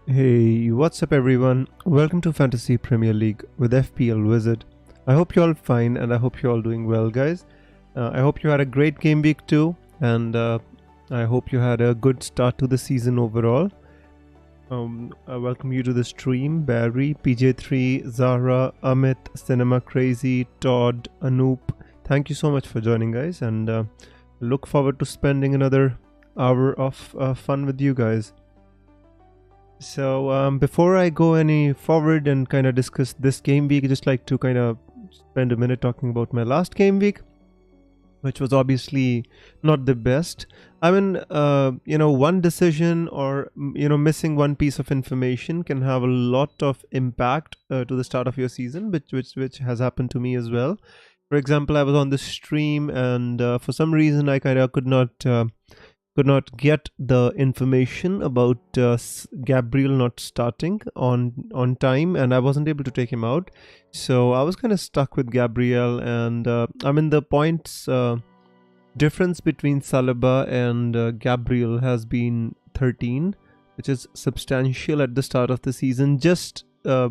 Hey, what's up everyone? Welcome to Fantasy Premier League with FPL Wizard. I hope you're all fine and I hope you're all doing well, guys. I hope you had a great game week too, and I hope you had a good start to the season overall. I welcome you to the stream, Barry, PJ3, Zara, Amit, Cinema Crazy, Todd, Anoop. Thank you so much for joining, guys, and look forward to spending another hour of fun with you guys. So before I go any forward and kind of discuss this game week, I just like to kind of spend a minute talking about my last game week, which was obviously not the best. I mean, one decision or missing one piece of information can have a lot of impact to the start of your season, which has happened to me as well. For example, I was on the stream and for some reason I kind of could not get the information about Gabriel not starting on time, and I wasn't able to take him out. So I was kind of stuck with Gabriel, and the points difference between Saliba and Gabriel has been 13, which is substantial at the start of the season. Just by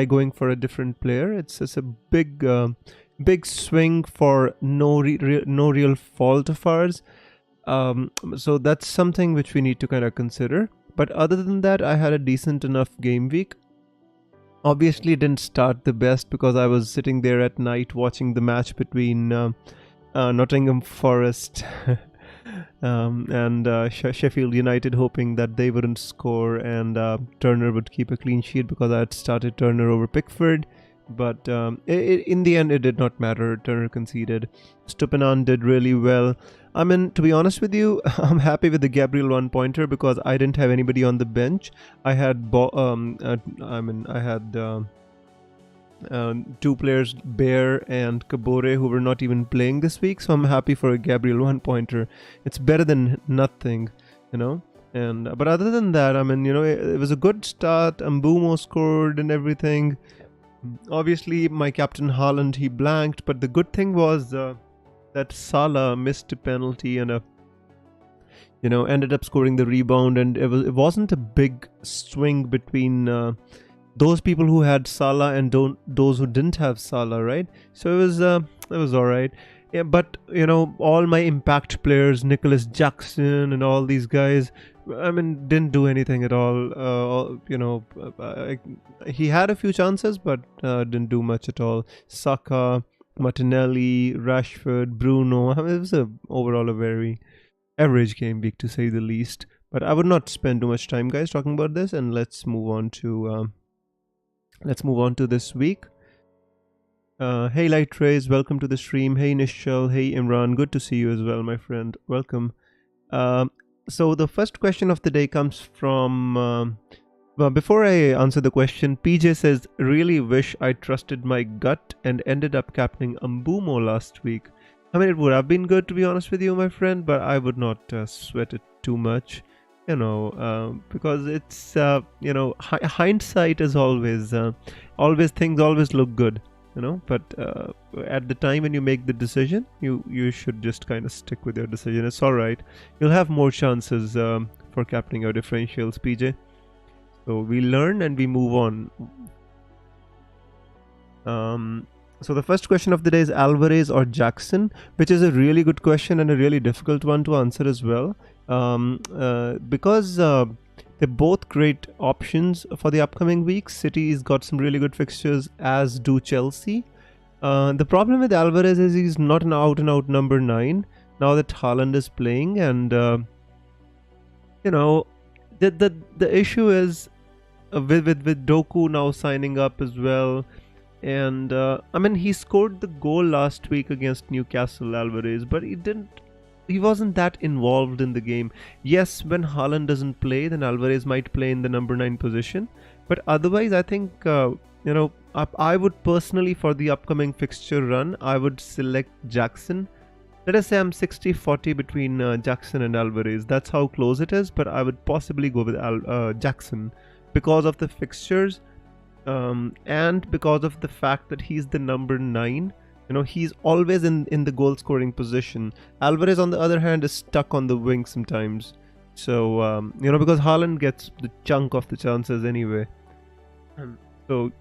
going for a different player, it's a big swing for no real fault of ours. So that's something which we need to kind of consider. But other than that, I had a decent enough game week. Obviously, it didn't start the best because I was sitting there at night watching the match between Nottingham Forest and Sheffield United, hoping that they wouldn't score and Turner would keep a clean sheet because I had started Turner over Pickford. But in the end, it did not matter. Turner conceded. Stupinan did really well. I mean, to be honest with you, I'm happy with the Gabriel one-pointer because I didn't have anybody on the bench. I had two players, Bear and Kabore, who were not even playing this week. So I'm happy for a Gabriel one-pointer. It's better than nothing, And but other than that, it was a good start. Mbumo scored and everything. Obviously, my captain Haaland, he blanked, but the good thing was that Salah missed a penalty and ended up scoring the rebound, and it wasn't a big swing between those people who had Salah and those who didn't have Salah, right? So it was all right. Yeah, but all my impact players, Nicholas Jackson and all these guys, didn't do anything at all. He had a few chances, but didn't do much at all. Saka, Martinelli, Rashford, Bruno. It was overall a very average game week, to say the least. But I would not spend too much time, guys, talking about this, and let's move on to this week. Hey Light Rays, welcome to the stream. Hey Nishal, hey Imran, good to see you as well, my friend. Welcome. So the first question of the day comes from before I answer the question, PJ says, really wish I trusted my gut and ended up captaining Mbumo last week. It would have been good, to be honest with you, my friend, but I would not sweat it too much, because it's hindsight is always things always look good, but at the time when you make the decision, you should just kind of stick with your decision. It's all right. You'll have more chances for captaining your differentials, PJ. So we learn and we move on. So the first question of the day is Alvarez or Jackson, which is a really good question and a really difficult one to answer as well, because they're both great options for the upcoming weeks. City's got some really good fixtures, as do Chelsea. The problem with Alvarez is he's not an out-and-out number 9 now that Haaland is playing, and the issue is with Doku now signing up as well. And he scored the goal last week against Newcastle, Alvarez, but he wasn't that involved in the game. Yes, when Haaland doesn't play, then Alvarez might play in the number 9 position, but otherwise I think I would personally, for the upcoming fixture run, I would select Jackson. Let us say I'm 60-40 between Jackson and Alvarez. That's how close it is, but I would possibly go with Jackson because of the fixtures. And because of the fact that he's the number 9, he's always in the goal scoring position. Alvarez, on the other hand, is stuck on the wing sometimes. So, because Haaland gets the chunk of the chances anyway. So,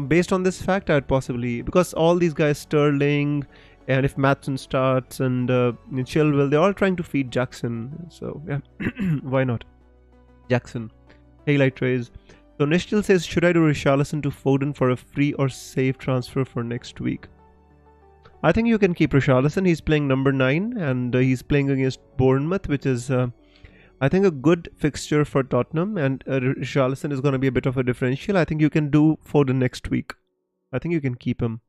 based on this fact, I'd possibly, because all these guys, Sterling, and if Maatson starts and Chilwell, they're all trying to feed Jackson. So, yeah, why not? Jackson. Hey, Light Rays. So, Nishtil says, should I do Richarlison to Foden for a free or safe transfer for next week? I think you can keep Richarlison. He's playing number 9 and he's playing against Bournemouth, which is, I think, a good fixture for Tottenham. And Richarlison is going to be a bit of a differential. I think you can do Foden next week. I think you can keep him.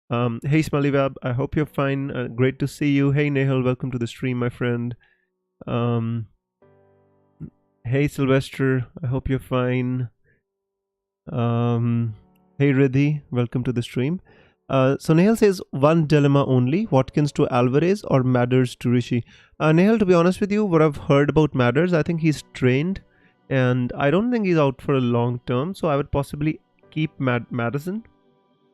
Hey, Smallywab, I hope you're fine. Great to see you. Hey, Nehal, welcome to the stream, my friend. Hey, Sylvester, I hope you're fine. Hey, Riddhi, welcome to the stream. So Nehal says one dilemma only, Watkins to Alvarez or Madders to Rishi. Nehal, to be honest with you, what I've heard about Madders, I think he's trained and I don't think he's out for a long term. So I would possibly keep Maddison.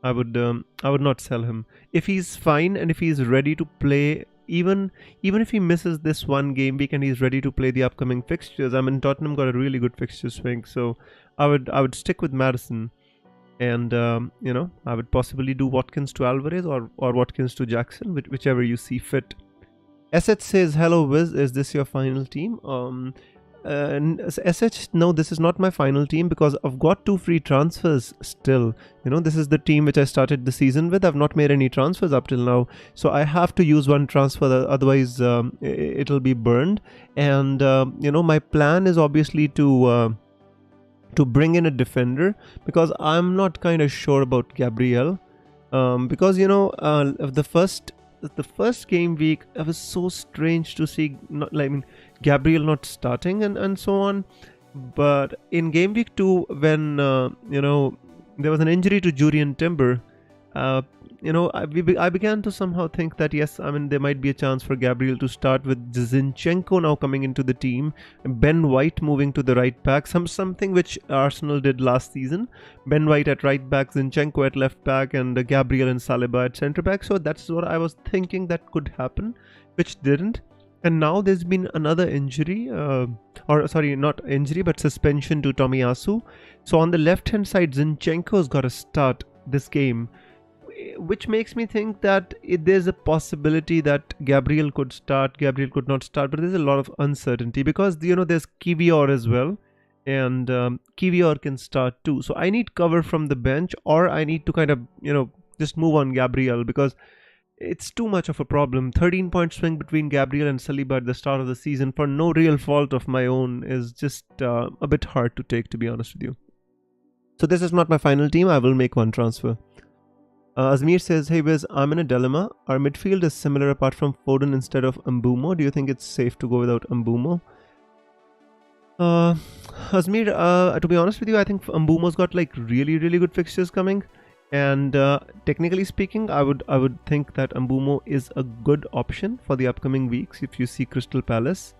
I would not sell him. If he's fine and if he's ready to play, even if he misses this one game week and he's ready to play the upcoming fixtures, I mean, Tottenham got a really good fixture swing. So I would stick with Maddison. And, I would possibly do Watkins to Alvarez or Watkins to Jackson, whichever you see fit. SH says, hello, Wiz, is this your final team? SH, no, this is not my final team because I've got 2 free transfers still. This is the team which I started the season with. I've not made any transfers up till now. So I have to use one transfer, otherwise it'll be burned. And, my plan is obviously to bring in a defender because I'm not kind of sure about Gabriel because the first game week it was so strange to see Gabriel not starting and so on, but in game week 2 when there was an injury to Jurriën Timber, I began to somehow think that yes, I mean, there might be a chance for Gabriel to start with Zinchenko now coming into the team, Ben White moving to the right back, something which Arsenal did last season. Ben White at right back, Zinchenko at left back, and Gabriel and Saliba at centre back. So that's what I was thinking that could happen, which didn't. And now there's been another injury, not injury, but suspension to Tomiyasu. So on the left hand side, Zinchenko's got to start this game, which makes me think that there's a possibility that Gabriel could start, Gabriel could not start, but there's a lot of uncertainty because there's Kiwior as well, and Kiwior can start too. So I need cover from the bench, or I need to kind of just move on Gabriel because it's too much of a problem. 13-point swing between Gabriel and Saliba at the start of the season for no real fault of my own is just a bit hard to take, to be honest with you. So this is not my final team. I will make one transfer. Azmir says, hey Wiz, I'm in a dilemma. Our midfield is similar apart from Foden instead of Mbumo. Do you think it's safe to go without Mbumo? Azmir, to be honest with you, I think Mbumo's got really, really good fixtures coming. And technically speaking, I would think that Mbumo is a good option for the upcoming weeks. If you see Crystal Palace,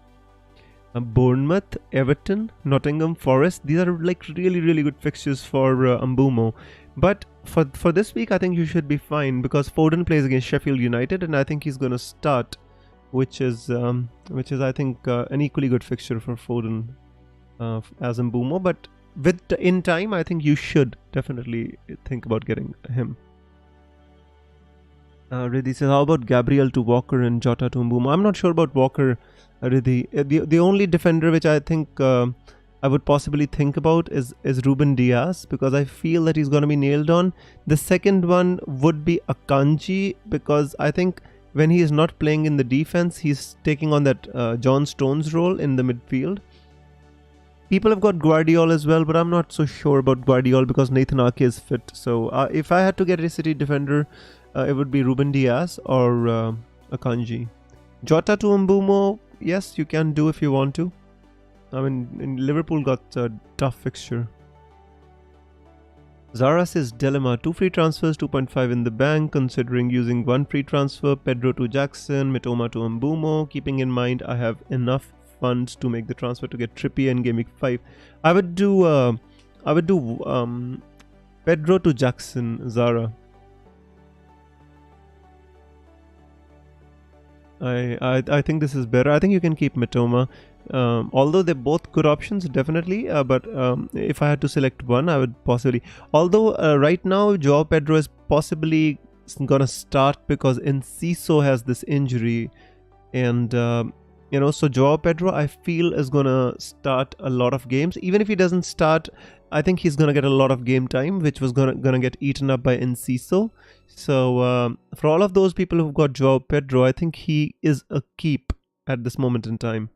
Bournemouth, Everton, Nottingham Forest, these are really, really good fixtures for Mbumo. But for this week, I think you should be fine because Foden plays against Sheffield United, and I think he's going to start, which is I think an equally good fixture for Foden as Mbumo. But in time, I think you should definitely think about getting him. Riddhi says, how about Gabriel to Walker and Jota to Mbumo? I'm not sure about Walker, Riddhi. The only defender which I think I would possibly think about is Ruben Diaz because I feel that he's going to be nailed on. The second one would be Akanji because I think when he is not playing in the defense, he's taking on that John Stones role in the midfield. People have got Guardiola as well, but I'm not so sure about Guardiola because Nathan Ake is fit. So if I had to get a City defender, it would be Ruben Diaz or Akanji. Jota to Mbumo, yes, you can do if you want to. I mean, Liverpool got a tough fixture. Zara says, dilemma, 2 free transfers, 2.5 in the bank, considering using 1 free transfer, Pedro to Jackson, Mitoma to Mbumo, keeping in mind I have enough funds to make the transfer to get Trippier in game week 5. I would do Pedro to Jackson, Zara. I think this is better. I think you can keep Mitoma. Although they're both good options, definitely. But if I had to select one, I would possibly. Although right now, Joao Pedro is possibly gonna start because Enciso has this injury, and so Joao Pedro, I feel, is gonna start a lot of games. Even if he doesn't start, I think he's gonna get a lot of game time, which was gonna get eaten up by Enciso. So for all of those people who've got Joao Pedro, I think he is a keep at this moment in time.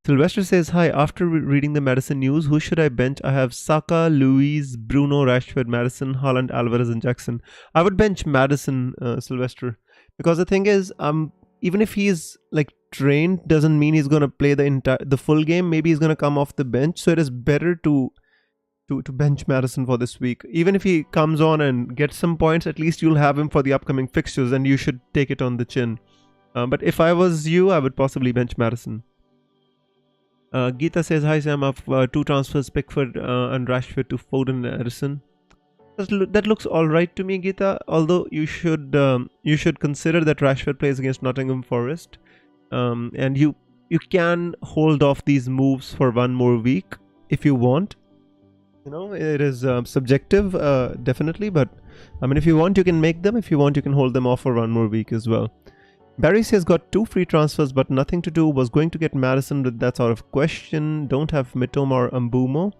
Sylvester says, hi, after reading the Madison news, who should I bench? I have Saka, Luiz, Bruno, Rashford, Madison, Haaland, Alvarez, and Jackson. I would bench Madison, Sylvester, because the thing is, even if he's like trained, doesn't mean he's gonna play the full game. Maybe he's gonna come off the bench. So it is better to bench Madison for this week. Even if he comes on and gets some points, at least you'll have him for the upcoming fixtures, and you should take it on the chin. But if I was you, I would possibly bench Madison. Geeta says, hi Sam, I have 2 transfers, Pickford and Rashford to Foden and Ederson. That looks alright to me, Geeta. Although you should consider that Rashford plays against Nottingham Forest, and you can hold off these moves for 1 more week if you want. It is subjective, definitely, but I mean, if you want, you can make them. If you want, you can hold them off for 1 more week as well. Barry says, got 2 free transfers but nothing to do. Was going to get Madison, but that's out of question. Don't have Mitoma or Mbumo,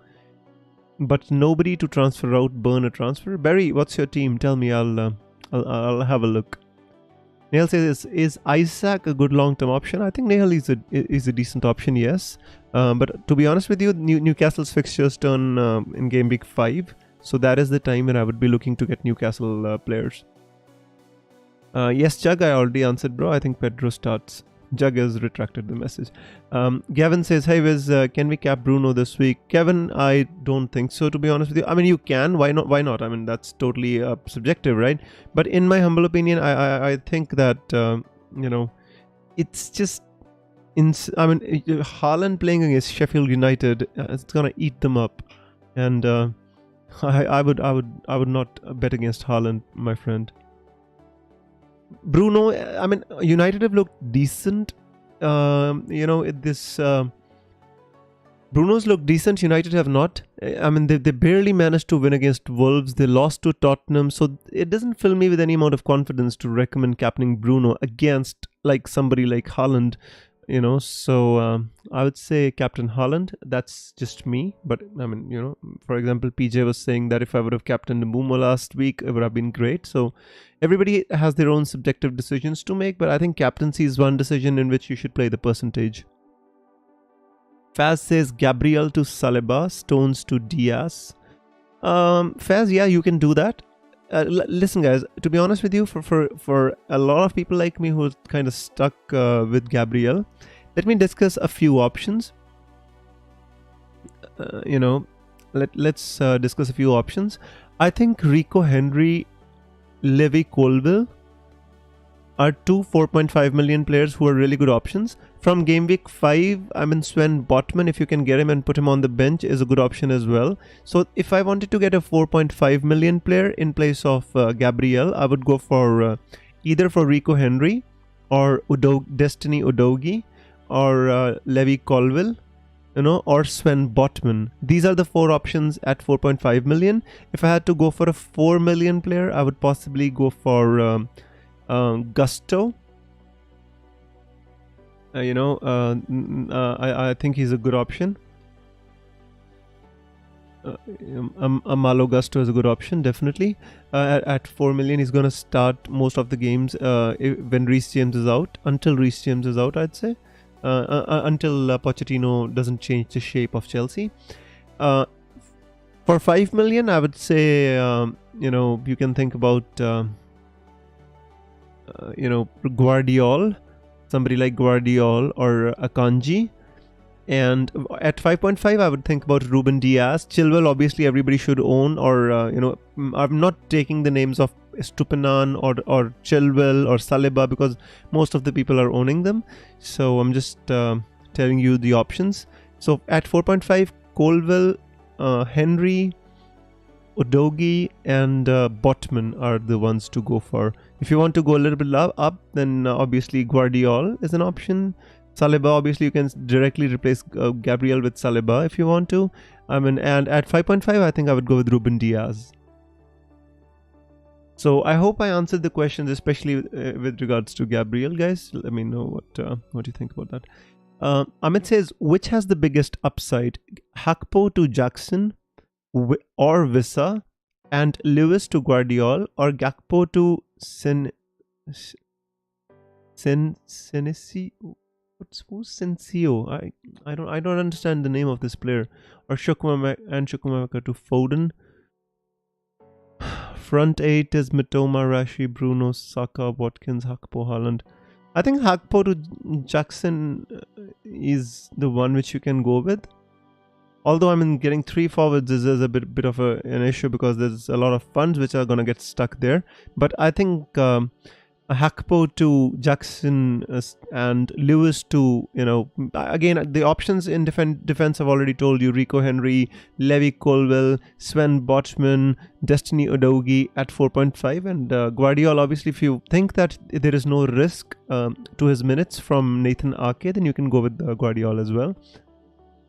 but nobody to transfer out. Burn a transfer. Barry, what's your team? Tell me. I'll have a look. Neil says, is Isaac a good long-term option? I think Neil is a decent option, yes. But to be honest with you, Newcastle's fixtures turn in game week 5, so that is the time when I would be looking to get Newcastle players. Yes, Jug, I already answered, bro. I think Pedro starts. Jug has retracted the message. Gavin says, hey Wiz, can we cap Bruno this week? Kevin, I don't think so, to be honest with you. I mean, you can. Why not? I mean, that's totally subjective, right? But in my humble opinion, I think that, it's just... Haaland playing against Sheffield United, it's going to eat them up. And I would not bet against Haaland, my friend. Bruno, I mean, United have looked decent. Bruno's looked decent. United have not. I mean, they barely managed to win against Wolves. They lost to Tottenham. So it doesn't fill me with any amount of confidence to recommend captaining Bruno against like somebody like Haaland. So I would say Captain Haaland. That's just me. But I mean, for example, PJ was saying that if I would have captained Mbumo last week, it would have been great. So everybody has their own subjective decisions to make, but I think captaincy is one decision in which you should play the percentage. Faz says Gabriel to Saliba, Stones to Diaz. Faz, yeah, you can do that. Listen, guys, to be honest with you, for a lot of people like me who are kind of stuck with Gabriel, let me discuss a few options. Let's discuss a few options. I think Rico Henry, Levi Colville are 2 4.5 million players who are really good options. From game week 5, I mean, Sven Botman, if you can get him and put him on the bench, is a good option as well. So if I wanted to get a 4.5 million player in place of Gabriel, I would go for either for Rico Henry or Destiny Udogie or Levi Colville, or Sven Botman. These are the 4 options at 4.5 million. If I had to go for a 4 million player, I would possibly go for Gusto. I think he's a good option. Malo Gusto is a good option, definitely. At 4 million, he's going to start most of the games when Reece James is out. Until Reece James is out, I'd say. Until Pochettino doesn't change the shape of Chelsea. For 5 million, I would say, you can think about, Guardiol, somebody like Guardiol or Akanji. And at 5.5, I would think about Ruben Diaz. Chilwell, obviously, everybody should own, or, I'm not taking the names of Stupinan or Chilwell or Saliba because most of the people are owning them. So I'm just telling you the options. So at 4.5, Colville, Henry, Udogie and Botman are the ones to go for. If you want to go a little bit up, then obviously Guardiol is an option. Saliba, obviously, you can directly replace Gabriel with Saliba if you want to. I mean, and at 5.5, I think I would go with Ruben Diaz. So I hope I answered the questions, especially with regards to Gabriel, guys. Let me know what you think about that. Amit says, which has the biggest upside? Hakpo to Jackson or Wissa, and Lewis to Guardiola, or Gakpo to Senesi? Who's Sensio? I don't understand the name of this player. Or Chukwuemeka to Foden. Front 8 is Mitoma, Rashi, Bruno, Saka, Watkins, Hakpo, Haaland. I think Hakpo to Jackson is the one which you can go with. Although getting 3 forwards is a bit of an issue because there's a lot of funds which are gonna get stuck there. But I think Hakpo to Jackson and Lewis to, again, the options in defense I've already told you: Rico Henry, Levi Colwill, Sven Botman, Destiny Udogie at 4.5, and Guardiola. Obviously, if you think that there is no risk to his minutes from Nathan Ake, then you can go with Guardiola as well.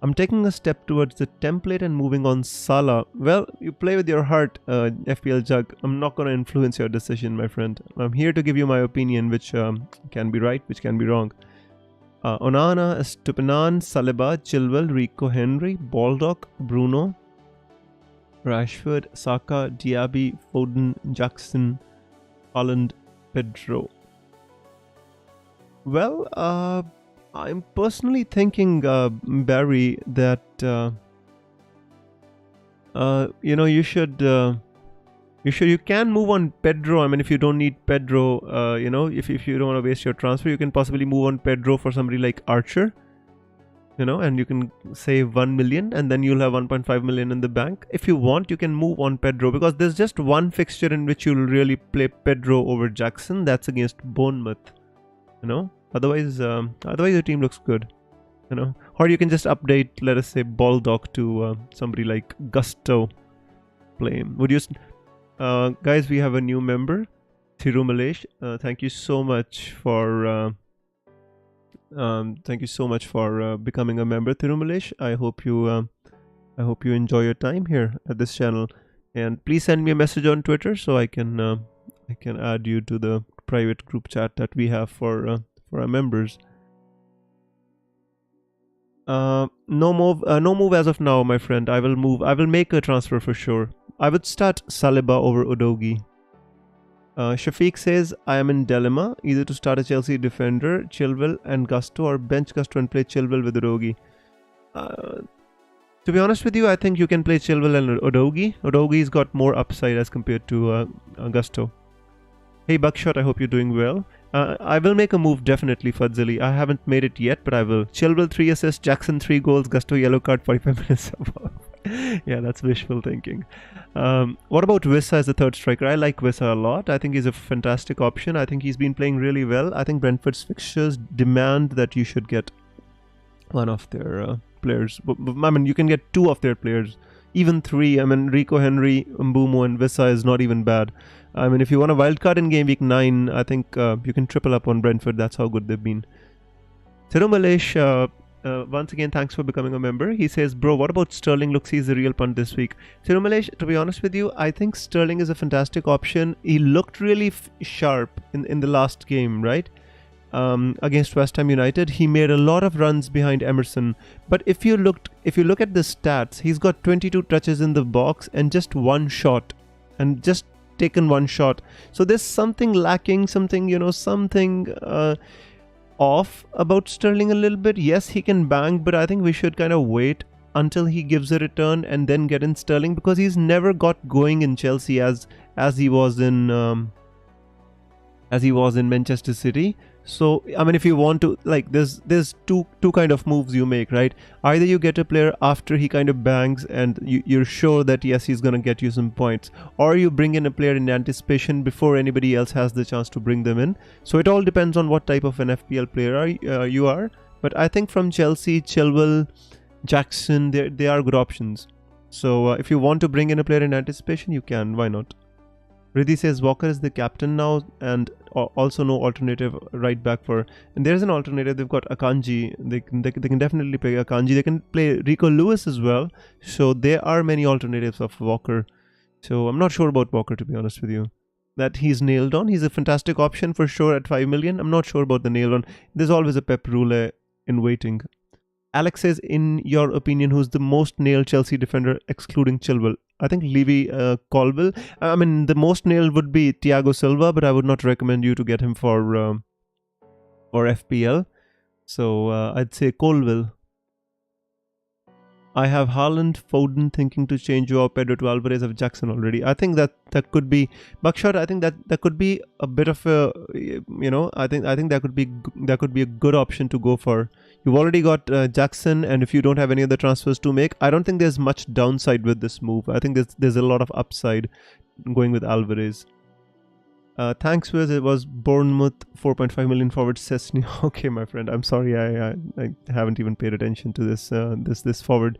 I'm taking a step towards the template and moving on Salah. Well, you play with your heart, FPL Jug. I'm not going to influence your decision, my friend. I'm here to give you my opinion, which can be right, which can be wrong. Onana, Estupinan, Saliba, Chilwell, Rico Henry, Baldock, Bruno, Rashford, Saka, Diaby, Foden, Jackson, Haaland, Pedro. Well, I'm personally thinking, Barry, that you can move on Pedro. I mean, if you don't need Pedro, if you don't want to waste your transfer, you can possibly move on Pedro for somebody like Archer, and you can save 1 million, and then you'll have 1.5 million in the bank. If you want, you can move on Pedro, because there's just one fixture in which you'll really play Pedro over Jackson. That's against Bournemouth, Otherwise your team looks good, Or you can just update, let us say, Baldock to somebody like Gusto play. Would you, guys? We have a new member, Thiru Malesh. Thank you so much for becoming a member, Thiru Malesh. I hope you enjoy your time here at this channel, and please send me a message on Twitter so I can add you to the private group chat that we have for our members. No move as of now, my friend. I will make a transfer for sure. I would start Saliba over Udogie. Shafiq says, I am in dilemma, either to start a Chelsea defender, Chilwell and Gusto, or bench Gusto and play Chilwell with Udogie. To be honest with you, I think you can play Chilwell and Udogie. Udogie's got more upside as compared to Gusto. Hey Buckshot, I hope you're doing well. I will make a move definitely, Fadzili. I haven't made it yet, but I will. Chilwell 3 assists, Jackson 3 goals, Gusto yellow card 45 minutes above. Yeah, that's wishful thinking. What about Wissa as the third striker? I like Wissa a lot. I think he's a fantastic option. I think he's been playing really well. I think Brentford's fixtures demand that you should get one of their players. I mean, you can get 2 of their players. Even 3. I mean, Rico Henry, Mbumo and Wissa is not even bad. I mean, if you want a wildcard in game week 9, I think you can triple up on Brentford. That's how good they've been. Thiru Malesh, once again, thanks for becoming a member. He says, bro, what about Sterling? Looks he's the real punt this week. Thiru Malesh, to be honest with you, I think Sterling is a fantastic option. He looked really sharp in the last game, right? Against West Ham United. He made a lot of runs behind Emerson. But if you look at the stats, he's got 22 touches in the box and just 1 shot. And just taken 1 shot. So there's something lacking, something off about Sterling a little bit. Yes, he can bang, but I think we should kind of wait until he gives a return and then get in Sterling, because he's never got going in Chelsea as he was in Manchester City. So I mean, if you want to, like, there's two kind of moves you make, right? Either you get a player after he kind of bangs and you're sure that yes, he's gonna get you some points, or you bring in a player in anticipation before anybody else has the chance to bring them in. So it all depends on what type of an FPL player you are. But I think from Chelsea, Chilwell, Jackson, they are good options. So if you want to bring in a player in anticipation, you can. Why not? Riddhi says Walker is the captain now, and also no alternative right back for. And there's an alternative. They've got Akanji. They can definitely play Akanji. They can play Rico Lewis as well. So there are many alternatives of Walker. So I'm not sure about Walker, to be honest with you. That he's nailed on. He's a fantastic option for sure at 5 million. I'm not sure about the nailed on. There's always a Pep Rule in waiting. Alex says, in your opinion, who's the most nailed Chelsea defender excluding Chilwell? I think Levy Colville. I mean, the most nailed would be Thiago Silva, but I would not recommend you to get him for FPL. So I'd say Colville. I have Haaland, Foden thinking to change Joao Pedro to Alvarez of Jackson already. I think that could be Buckshot. I think that could be a bit of a, I think that could be a good option to go for. You've already got Jackson, and if you don't have any other transfers to make, I don't think there's much downside with this move. I think there's a lot of upside going with Alvarez. Thanks, Wiz. It was Bournemouth 4.5 million forward Cessny. Okay, my friend. I'm sorry. I haven't even paid attention to this this forward.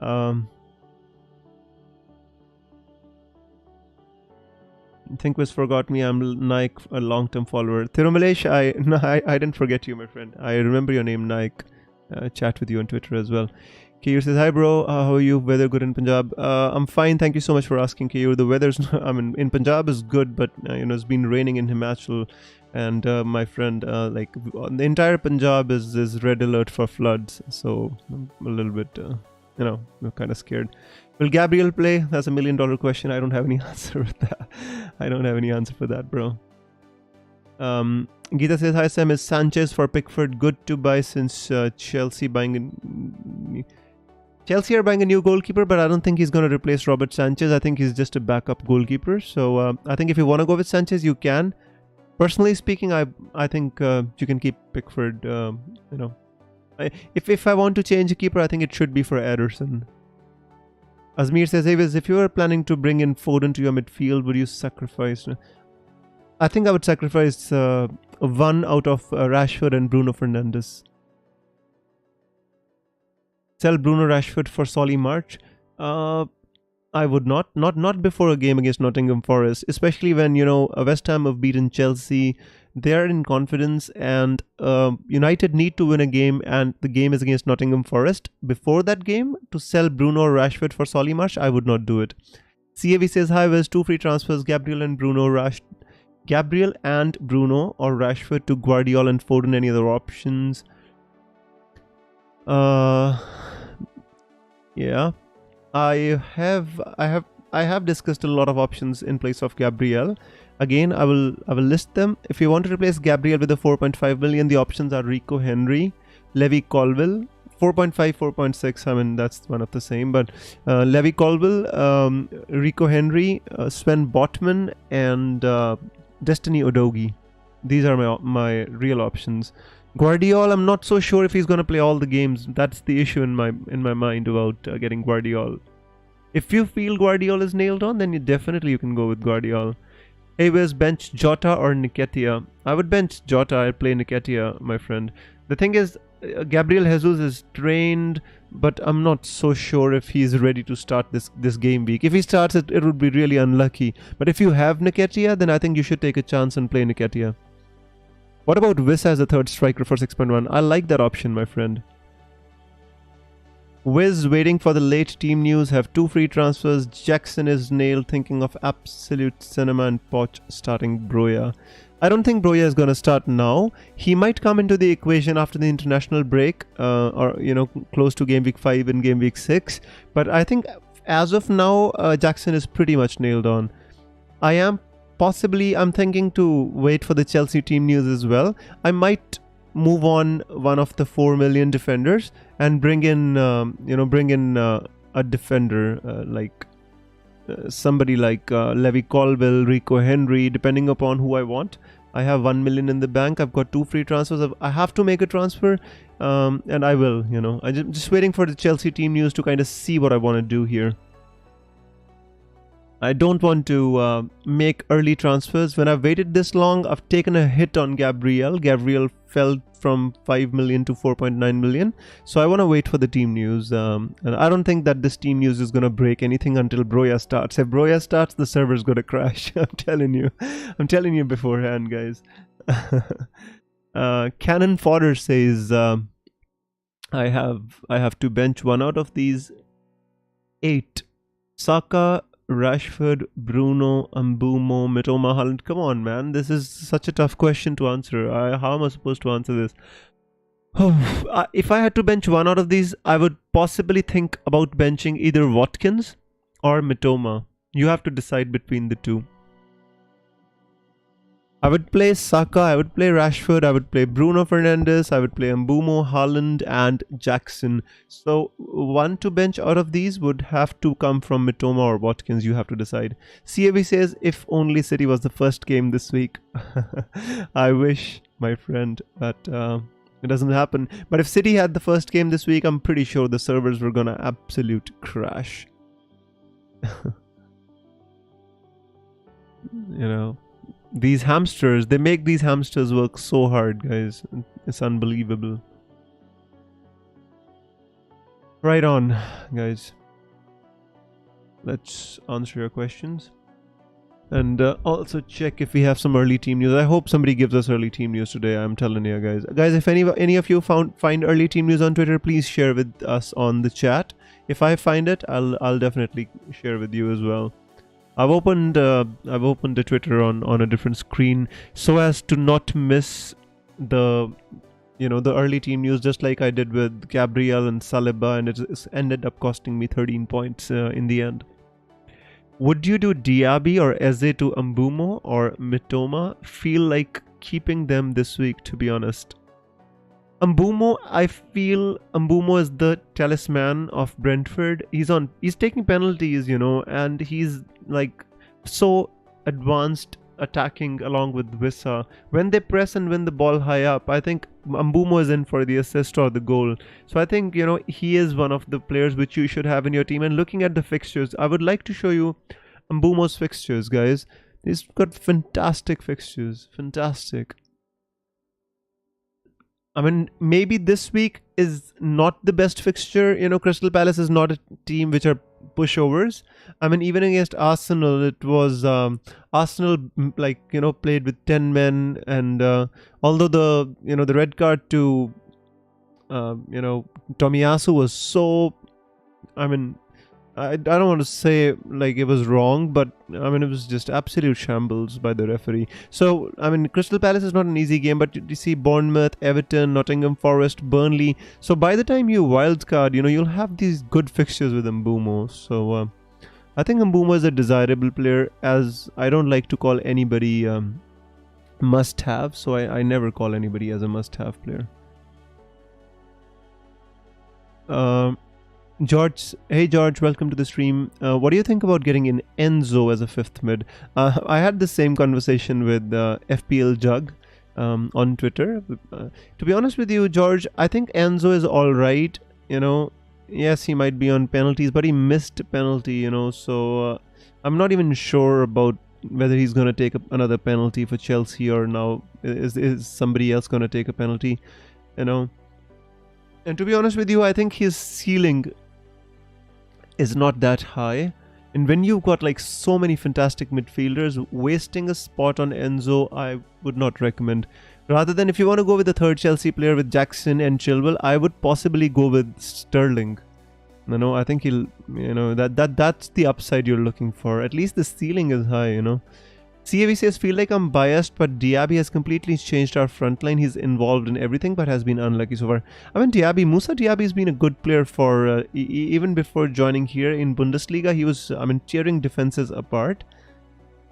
I think Wiz forgot me. I'm Nike, a long-term follower. Thirumalesh, I didn't forget you, my friend. I remember your name, Nike. Chat with you on Twitter as well. Kayur says, hi bro, how are you? Weather good in Punjab? I'm fine, thank you so much for asking, Kayur. The weather's, in Punjab is good, but it's been raining in Himachal, and my friend, the entire Punjab is red alert for floods, so I'm a little bit, I'm kind of scared. Will Gabriel play? That's $1 million question. I don't have any answer for that. I don't have any answer for that, bro. Geeta says, hi Sam, is Sanchez for Pickford good to buy since Chelsea are buying a new goalkeeper, but I don't think he's going to replace Robert Sanchez. I think he's just a backup goalkeeper. So I think if you want to go with Sanchez, you can. Personally speaking, I think you can keep Pickford. If I want to change a keeper, I think it should be for Ederson. Azmir says, hey Wiz, if you were planning to bring in Foden to your midfield, would you sacrifice? I think I would sacrifice one out of Rashford and Bruno Fernandes. Sell Bruno Rashford for Solly March? I would not. Not before a game against Nottingham Forest, especially when, West Ham have beaten Chelsea. They are in confidence, and United need to win a game, and the game is against Nottingham Forest. Before that game, to sell Bruno or Rashford for Solly March, I would not do it. CAV says, hi, Wiz, 2 free transfers, Gabriel and Bruno or Rashford to Guardiola and Foden. Any other options? Yeah, I have discussed a lot of options in place of Gabriel. Again, I will list them. If you want to replace Gabriel with a 4.5 million, the options are Rico Henry, Levi Colville, 4.5, 4.6. That's one of the same, but Levi Colville, Rico Henry, Sven Botman, and Destiny Udogie. These are my real options. Guardiola, I'm not so sure if he's going to play all the games. That's the issue in my mind about getting Guardiola. If you feel Guardiola is nailed on, then you can go with Guardiola. Hey, Wiz, bench Jota or Nketiah? I would bench Jota. I'd play Nketiah, my friend. The thing is, Gabriel Jesus is trained, but I'm not so sure if he's ready to start this game week. If he starts it, it would be really unlucky. But if you have Nketiah, then I think you should take a chance and play Nketiah. What about Wiz as a third striker for 6.1? I like that option, my friend. Wiz waiting for the late team news. Have 2 free transfers. Jackson is nailed. Thinking of absolute cinema and Poch starting Broya. I don't think Broya is going to start now. He might come into the equation after the international break, or close to game week 5 and game week 6. But I think as of now, Jackson is pretty much nailed on. I'm thinking to wait for the Chelsea team news as well. I might move on one of the 4 million defenders and bring in a defender somebody like Levi Colville, Rico Henry, depending upon who I want. I have 1 million in the bank. I've got 2 free transfers. I have to make a transfer, and I will. I'm just waiting for the Chelsea team news to kind of see what I want to do here. I don't want to make early transfers. When I've waited this long, I've taken a hit on Gabriel. Gabriel fell from 5 million to 4.9 million. So I want to wait for the team news. And I don't think that this team news is going to break anything until Broya starts. If Broya starts, the server's going to crash. I'm telling you. I'm telling you beforehand, guys. Cannon Fodder says, I have to bench one out of these 8. Saka, Rashford, Bruno, Mbumo, Mitoma, Haaland. Come on, man. This is such a tough question to answer. How am I supposed to answer this? If I had to bench one out of these, I would possibly think about benching either Watkins or Mitoma. You have to decide between the two. I would play Saka, I would play Rashford, I would play Bruno Fernandes, I would play Mbumo, Haaland and Jackson. So one to bench out of these would have to come from Mitoma or Watkins. You have to decide. CAV says, if only City was the first game this week. I wish, my friend, but it doesn't happen. But if City had the first game this week, I'm pretty sure the servers were gonna absolute crash. You know, these hamsters, they make these hamsters work so hard, guys. It's unbelievable. Right on, guys. Let's answer your questions. And also check if we have some early team news. I hope somebody gives us early team news today. I'm telling you, guys. Guys, if any of you find early team news on Twitter, please share with us on the chat. If I find it, I'll definitely share with you as well. I've opened the Twitter on a different screen so as to not miss the the early team news, just like I did with Gabriel and Saliba, and it's ended up costing me 13 points in the end. Would you do Diaby or Eze to Mbumo or Mitoma? Feel like keeping them this week, to be honest. Mbumo, I feel Mbumo is the talisman of Brentford. He's taking penalties, and he's like so advanced attacking along with Wissa. When they press and win the ball high up, I think Mbumo is in for the assist or the goal. So I think, he is one of the players which you should have in your team. And looking at the fixtures, I would like to show you Mbumo's fixtures, guys. He's got fantastic fixtures. Fantastic. I mean, maybe this week is not the best fixture. Crystal Palace is not a team which are pushovers. I mean, even against Arsenal, it was Arsenal played with 10 men, and although the red card to Tomiyasu was so, I mean, I don't want to say like it was wrong, but I mean it was just absolute shambles by the referee. So I mean, Crystal Palace is not an easy game, but you see Bournemouth, Everton, Nottingham Forest, Burnley. So by the time you wildcard, you'll have these good fixtures with Mbumo. So I think Mbumo is a desirable player, as I don't like to call anybody must-have. So I never call anybody as a must-have player. George, hey George, welcome to the stream. What do you think about getting in Enzo as a 5th mid? I had the same conversation with FPL Jug on Twitter. To be honest with you, George, I think Enzo is alright. Yes, he might be on penalties, but he missed a penalty, so I'm not even sure about whether he's going to take another penalty for Chelsea, or now is somebody else going to take a penalty, And to be honest with you, I think his ceiling is not that high. And when you've got like so many fantastic midfielders, wasting a spot on Enzo, I would not recommend. Rather than, if you want to go with the third Chelsea player with Jackson and Chilwell, I would possibly go with Sterling. I think he'll, that's the upside you're looking for. At least the ceiling is high, CAV says, feel like I'm biased, but Diaby has completely changed our front line. He's involved in everything, but has been unlucky so far. I mean, Musa Diaby has been a good player for, even before joining here in Bundesliga. He was, tearing defenses apart.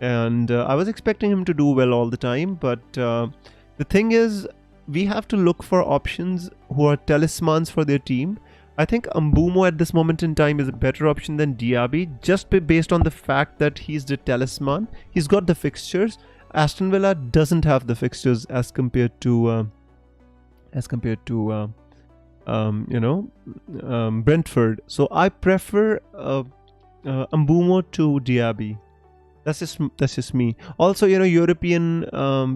And I was expecting him to do well all the time. But the thing is, we have to look for options who are talismans for their team. I think Mbumo at this moment in time is a better option than Diaby, just based on the fact that he's the talisman. He's got the fixtures. Aston Villa doesn't have the fixtures as compared to Brentford. So I prefer Mbumo to Diaby. That's just me. Also, European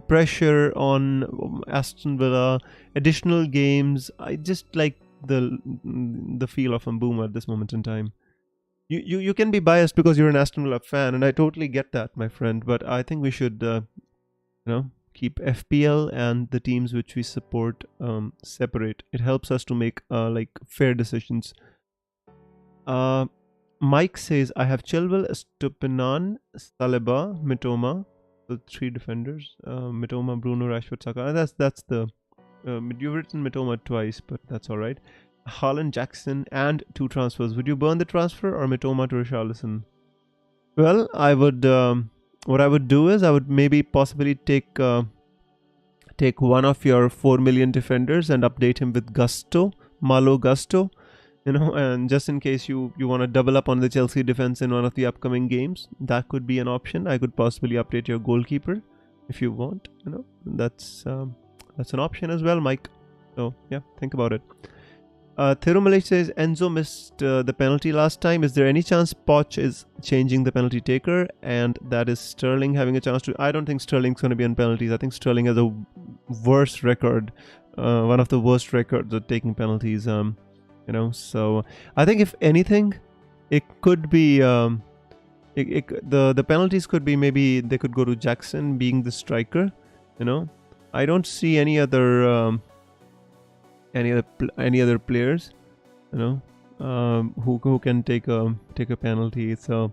pressure on Aston Villa, additional games. I just like the feel of Mbuma at this moment in time. You can be biased because you're an Aston Villa fan, and I totally get that, my friend. But I think we should keep FPL and the teams which we support separate. It helps us to make fair decisions. Mike says, I have Chilwell, Estupinan, Saliba, Mitoma, the three defenders. Mitoma, Bruno, Rashford, Saka. That's the you've written Mitoma twice, but that's all right. Haaland, Jackson, and 2 transfers. Would you burn the transfer or Mitoma to Richarlison? Well, I would. What I would do is I would maybe possibly take one of your 4 million defenders and update him with Gusto, Malo Gusto. And just in case you want to double up on the Chelsea defense in one of the upcoming games, that could be an option. I could possibly update your goalkeeper if you want. That's an option as well, Mike. So yeah, think about it. Thirumale says Enzo missed the penalty last time. Is there any chance Poch is changing the penalty taker and that is Sterling having a chance to? I don't think Sterling's going to be on penalties. I think Sterling has a worse record, one of the worst records at taking penalties. So I think if anything, it could be the penalties could be, maybe they could go to Jackson being the striker. I don't see any other players, who can take a penalty. So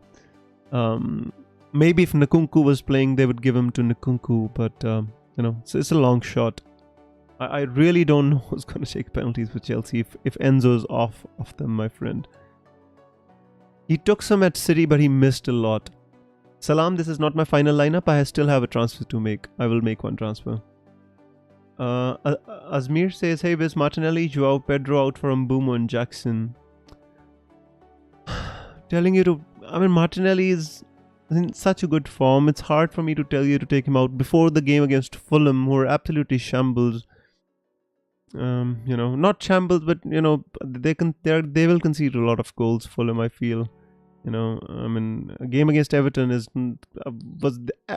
maybe if Nkunku was playing, they would give him to Nkunku, but so it's a long shot. I really don't know who's going to take penalties for Chelsea if Enzo's off of them, my friend. He took some at City, but he missed a lot. Salam, this is not my final lineup. I still have a transfer to make. I will make one transfer. Azmir says, hey, Viz, Martinelli, Joao Pedro out for Mbeumo and Jackson. Telling you to... Martinelli is in such a good form. It's hard for me to tell you to take him out before the game against Fulham, who are absolutely shambles. Not shambles, but they will concede a lot of goals. Fulham, I feel. A game against Everton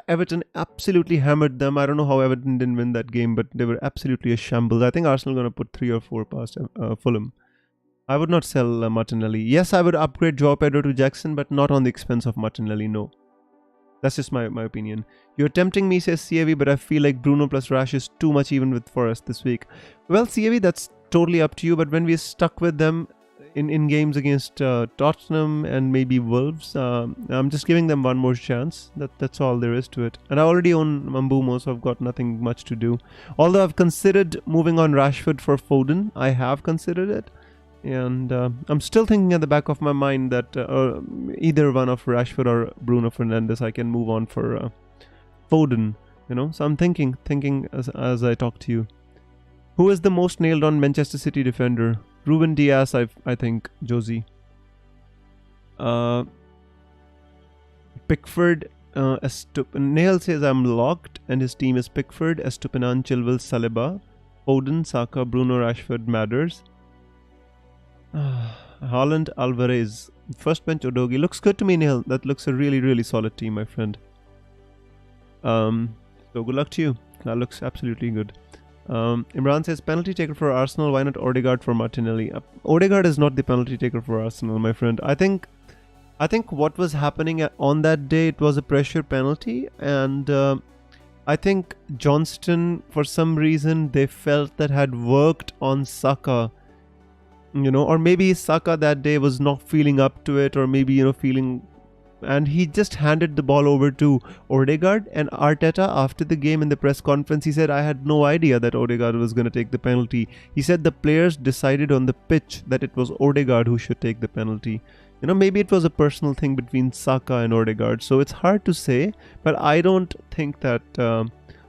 Everton absolutely hammered them. I don't know how Everton didn't win that game, but they were absolutely a shambles. I think Arsenal are going to put 3 or 4 past Fulham. I would not sell Martinelli. Yes, I would upgrade Joao Pedro to Jackson, but not on the expense of Martinelli. No. That's just my opinion. You're tempting me, says CAV, but I feel like Bruno plus Rash is too much even with Forest this week. Well, CAV, that's totally up to you, but when we're stuck with them in games against Tottenham and maybe Wolves, I'm just giving them one more chance. That's all there is to it. And I already own Mbeumo, so I've got nothing much to do. Although I've considered moving on Rashford for Foden. I have considered it. And I'm still thinking at the back of my mind that either one of Rashford or Bruno Fernandes I can move on for Foden. So I'm thinking as I talk to you. Who is the most nailed on Manchester City defender? Ruben Diaz, I think, Josie. Pickford, Nail says I'm locked and his team is Pickford, Estupinan, Chilwell, Saliba, Foden, Saka, Bruno, Rashford, Madders. Haaland, Alvarez, first bench Udogie. Looks good to me, Neil. That looks a really, really solid team, my friend. So good luck to you. That looks absolutely good. Imran says penalty taker for Arsenal. Why not Odegaard for Martinelli? Odegaard is not the penalty taker for Arsenal, my friend. I think what was happening on that day, it was a pressure penalty, and I think Johnston, for some reason, they felt that had worked on Saka. Or maybe Saka that day was not feeling up to it, or maybe, feeling, and he just handed the ball over to Odegaard. And Arteta, after the game in the press conference, he said, I had no idea that Odegaard was going to take the penalty. He said the players decided on the pitch that it was Odegaard who should take the penalty. Maybe it was a personal thing between Saka and Odegaard. So it's hard to say, but I don't think that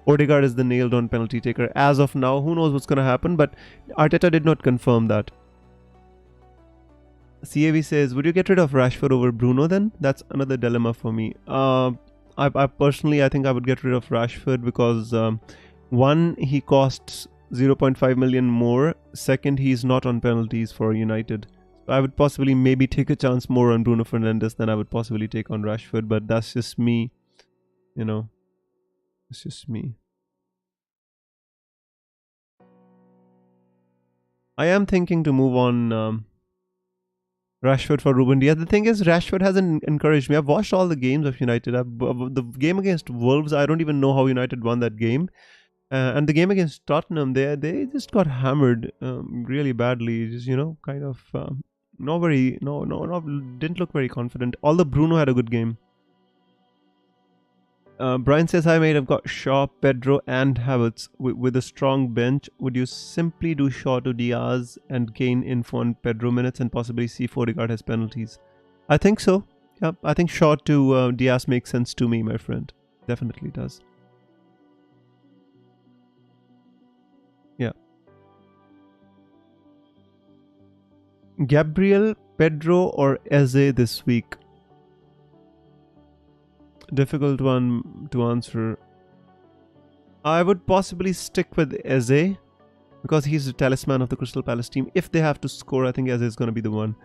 Odegaard is the nailed on penalty taker as of now. Who knows what's going to happen, but Arteta did not confirm that. CAV says, would you get rid of Rashford over Bruno then? That's another dilemma for me. I personally, I think I would get rid of Rashford because one, he costs 0.5 million more. Second, he's not on penalties for United. So I would possibly maybe take a chance more on Bruno Fernandes than I would possibly take on Rashford, but that's just me. you know, it's just me. I am thinking to move on Rashford for Ruben Diaz. The thing is, Rashford hasn't encouraged me. I've watched all the games of United. The game against Wolves, I don't even know how United won that game. And the game against Tottenham, they just got hammered really badly. Just kind of didn't look very confident. Although Bruno had a good game. Brian says, "Hi mate, I've got Shaw, Pedro, and Havertz with a strong bench. Would you simply do Shaw to Diaz and gain info on Pedro minutes and possibly see Odegaard has penalties?" I think so. Yeah, I think Shaw to Diaz makes sense to me, my friend. Definitely does. Yeah. Gabriel, Pedro, or Eze this week? Difficult one to answer. I would possibly stick with Eze because he's the talisman of the Crystal Palace team. If they have to score, I think Eze is going to be the one.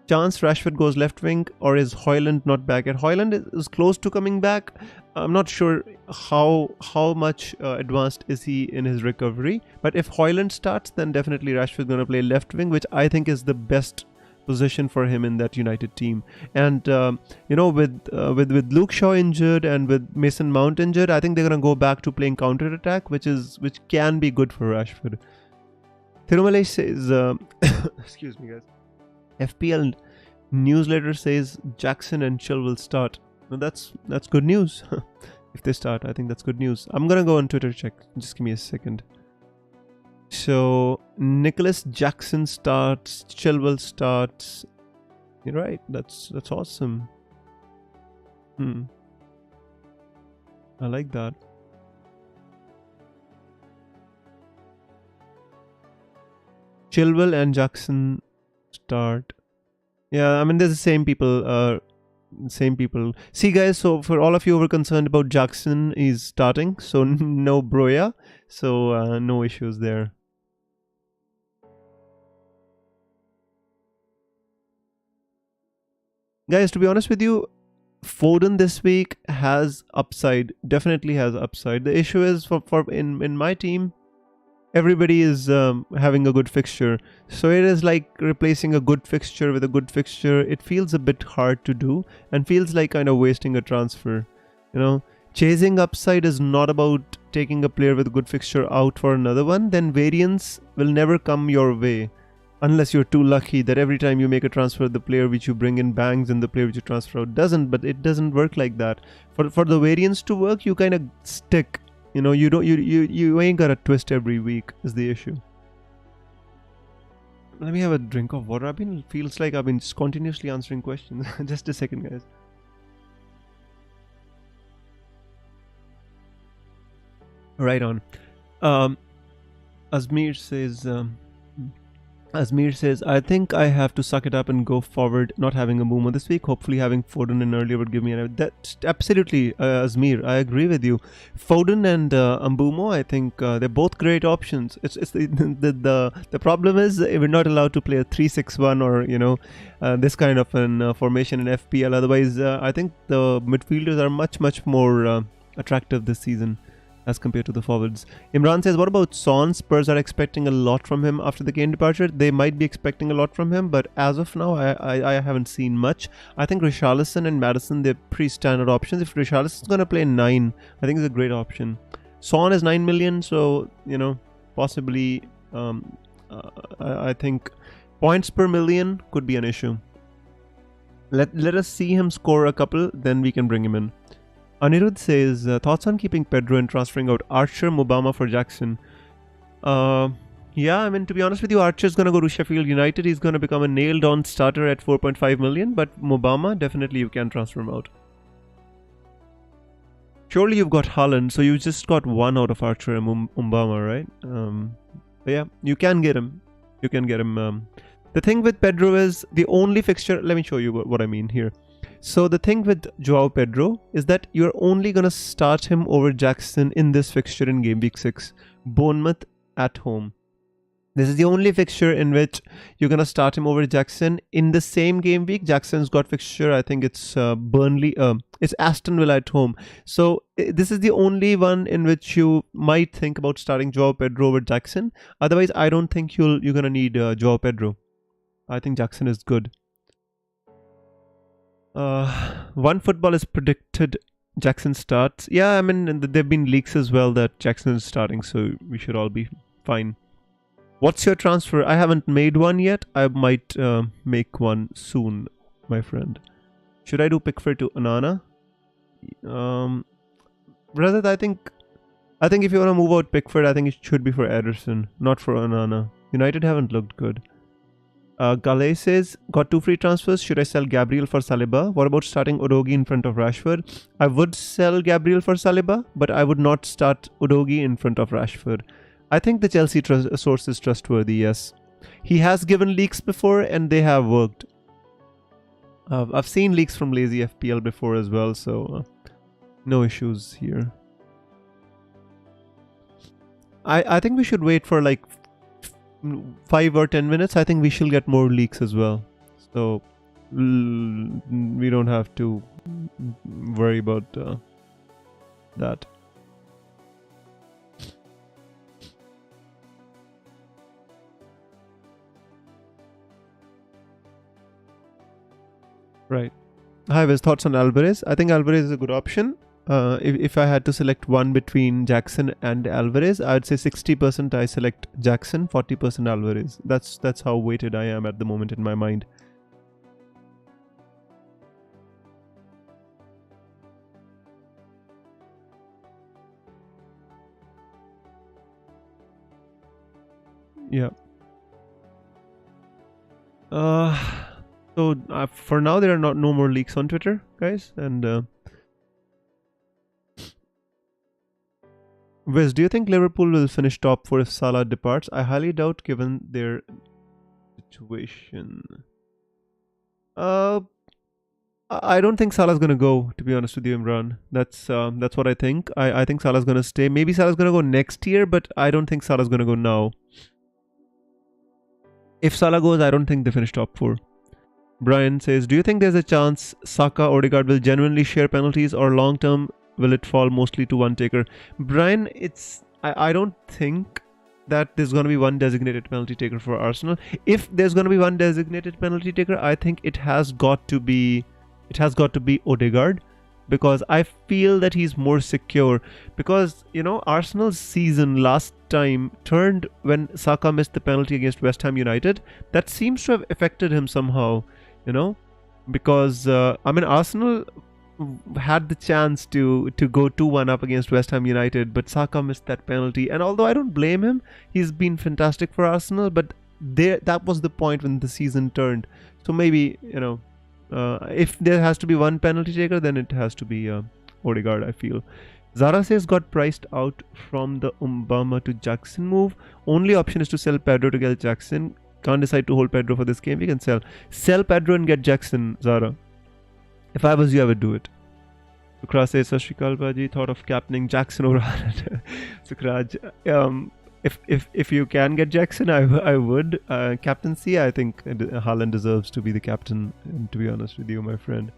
Chance Rashford goes left wing, or is Højlund not back yet? Højlund is close to coming back. I'm not sure how much advanced is he in his recovery. But if Højlund starts, then definitely Rashford is going to play left wing, which I think is the best position for him in that United team. And with Luke Shaw injured and with Mason Mount injured, I think they're gonna go back to playing counter attack, which can be good for Rashford. Thirumale says, excuse me guys, FPL newsletter says Jackson and Chilwell start. Well, that's good news. If they start, I think that's good news. I'm gonna go on Twitter check. Just give me a second. So Nicholas Jackson starts, Chilwell starts. You're right. That's awesome. I like that. Chilwell and Jackson start. Yeah, I mean there's the same people. See guys, so for all of you who were concerned about Jackson, he's starting. So no Broya. So no issues there. Guys, to be honest with you, Foden this week has upside. Definitely has upside. The issue is for in my team, everybody is having a good fixture. So it is like replacing a good fixture with a good fixture. It feels a bit hard to do and feels like kind of wasting a transfer. Chasing upside is not about taking a player with a good fixture out for another one. Then variance will never come your way. Unless you're too lucky that every time you make a transfer, the player which you bring in bangs and the player which you transfer out doesn't. But it doesn't work like that. For the variance to work, you kind of stick. You ain't gotta twist every week is the issue. Let me have a drink of water. Feels like I've been just continuously answering questions. Just a second, guys. Right on. Azmir says, I think I have to suck it up and go forward, not having a boomer this week. Hopefully having Foden in earlier would give me that. Absolutely, Azmir, I agree with you. Foden and Mbumo, I think they're both great options. It's the problem is we're not allowed to play a 3-6-1 or this kind of an formation in FPL. Otherwise, I think the midfielders are much more attractive this season as compared to the forwards. Imran says, what about Son? Spurs are expecting a lot from him after the Kane departure. They might be expecting a lot from him, but as of now, I haven't seen much. I think Richarlison and Maddison, they're pretty standard options. If Richarlison's going to play 9, I think it's a great option. Son is 9 million, so, possibly, I think points per million could be an issue. Let us see him score a couple, then we can bring him in. Anirudh says, thoughts on keeping Pedro and transferring out Archer, Mubama for Jackson? Yeah, I mean, to be honest with you, Archer's going to go to Sheffield United. He's going to become a nailed-on starter at 4.5 million. But Mubama, definitely you can transfer him out. Surely you've got Haaland, so you just got one out of Archer and Mubama, right? But yeah, you can get him. You can get him. The thing with Pedro is the only fixture... Let me show you what I mean here. So the thing with Joao Pedro is that you're only going to start him over Jackson in this fixture in game week 6. Bournemouth at home. This is the only fixture in which you're gonna start him over Jackson in the same game week. Jackson's got fixture. I think it's Burnley. It's Aston Villa at home. So this is the only one in which you might think about starting Joao Pedro over Jackson. Otherwise, I don't think you're gonna need Joao Pedro. I think Jackson is good. One Football is predicted Jackson starts. Yeah, I mean there've been leaks as well that Jackson is starting, so we should all be fine. What's your transfer? I haven't made one yet. I might make one soon, my friend. Should I do Pickford to Onana? Rather, I think if you want to move out Pickford, I think it should be for Ederson, not for Onana. United haven't looked good. Gale says, got 2 free transfers. Should I sell Gabriel for Saliba? What about starting Udogie in front of Rashford? I would sell Gabriel for Saliba, but I would not start Udogie in front of Rashford. I think the Chelsea source is trustworthy, yes. He has given leaks before and they have worked. I've seen leaks from Lazy FPL before as well, so no issues here. I think we should wait for like 5 or 10 minutes. I think we shall get more leaks as well. So we don't have to worry about that. Right. Hi, Wes. Thoughts on Alvarez? I think Alvarez is a good option. If I had to select one between Jackson and Alvarez, I'd say 60% I select Jackson, 40% Alvarez. That's how weighted I am at the moment in my mind. Yeah. So for now, there are no more leaks on Twitter, guys. And Wes, do you think Liverpool will finish top 4 if Salah departs? I highly doubt, given their situation. I don't think Salah's gonna go. To be honest with you, Imran, that's what I think. I think Salah's gonna stay. Maybe Salah's gonna go next year, but I don't think Salah's gonna go now. If Salah goes, I don't think they finish top 4. Brian says, do you think there's a chance Saka Odegaard will genuinely share penalties, or long term will it fall mostly to one taker? Brian, I don't think that there's going to be one designated penalty taker for Arsenal. If there's going to be one designated penalty taker, I think it has got to be Odegaard, because I feel that he's more secure. Because, you know, Arsenal's season last time turned when Saka missed the penalty against West Ham United. That seems to have affected him somehow, you know, because I mean, Arsenal had the chance to go 2-1 up against West Ham United, but Saka missed that penalty. And although I don't blame him, he's been fantastic for Arsenal, but that was the point when the season turned. So maybe, you know, if there has to be one penalty taker, then it has to be Odegaard, I feel. Zara says, got priced out from the Mbama to Jackson move. Only option is to sell Pedro to get Jackson. Can't decide to hold Pedro for this game. We can sell Pedro and get Jackson, Zara. If I was you, I would do it. Sukra says, Sashrikal Baji, thought of captaining Jackson over Sukraj. If you can get Jackson, I would. Captaincy, I think Haaland deserves to be the captain, to be honest with you, my friend.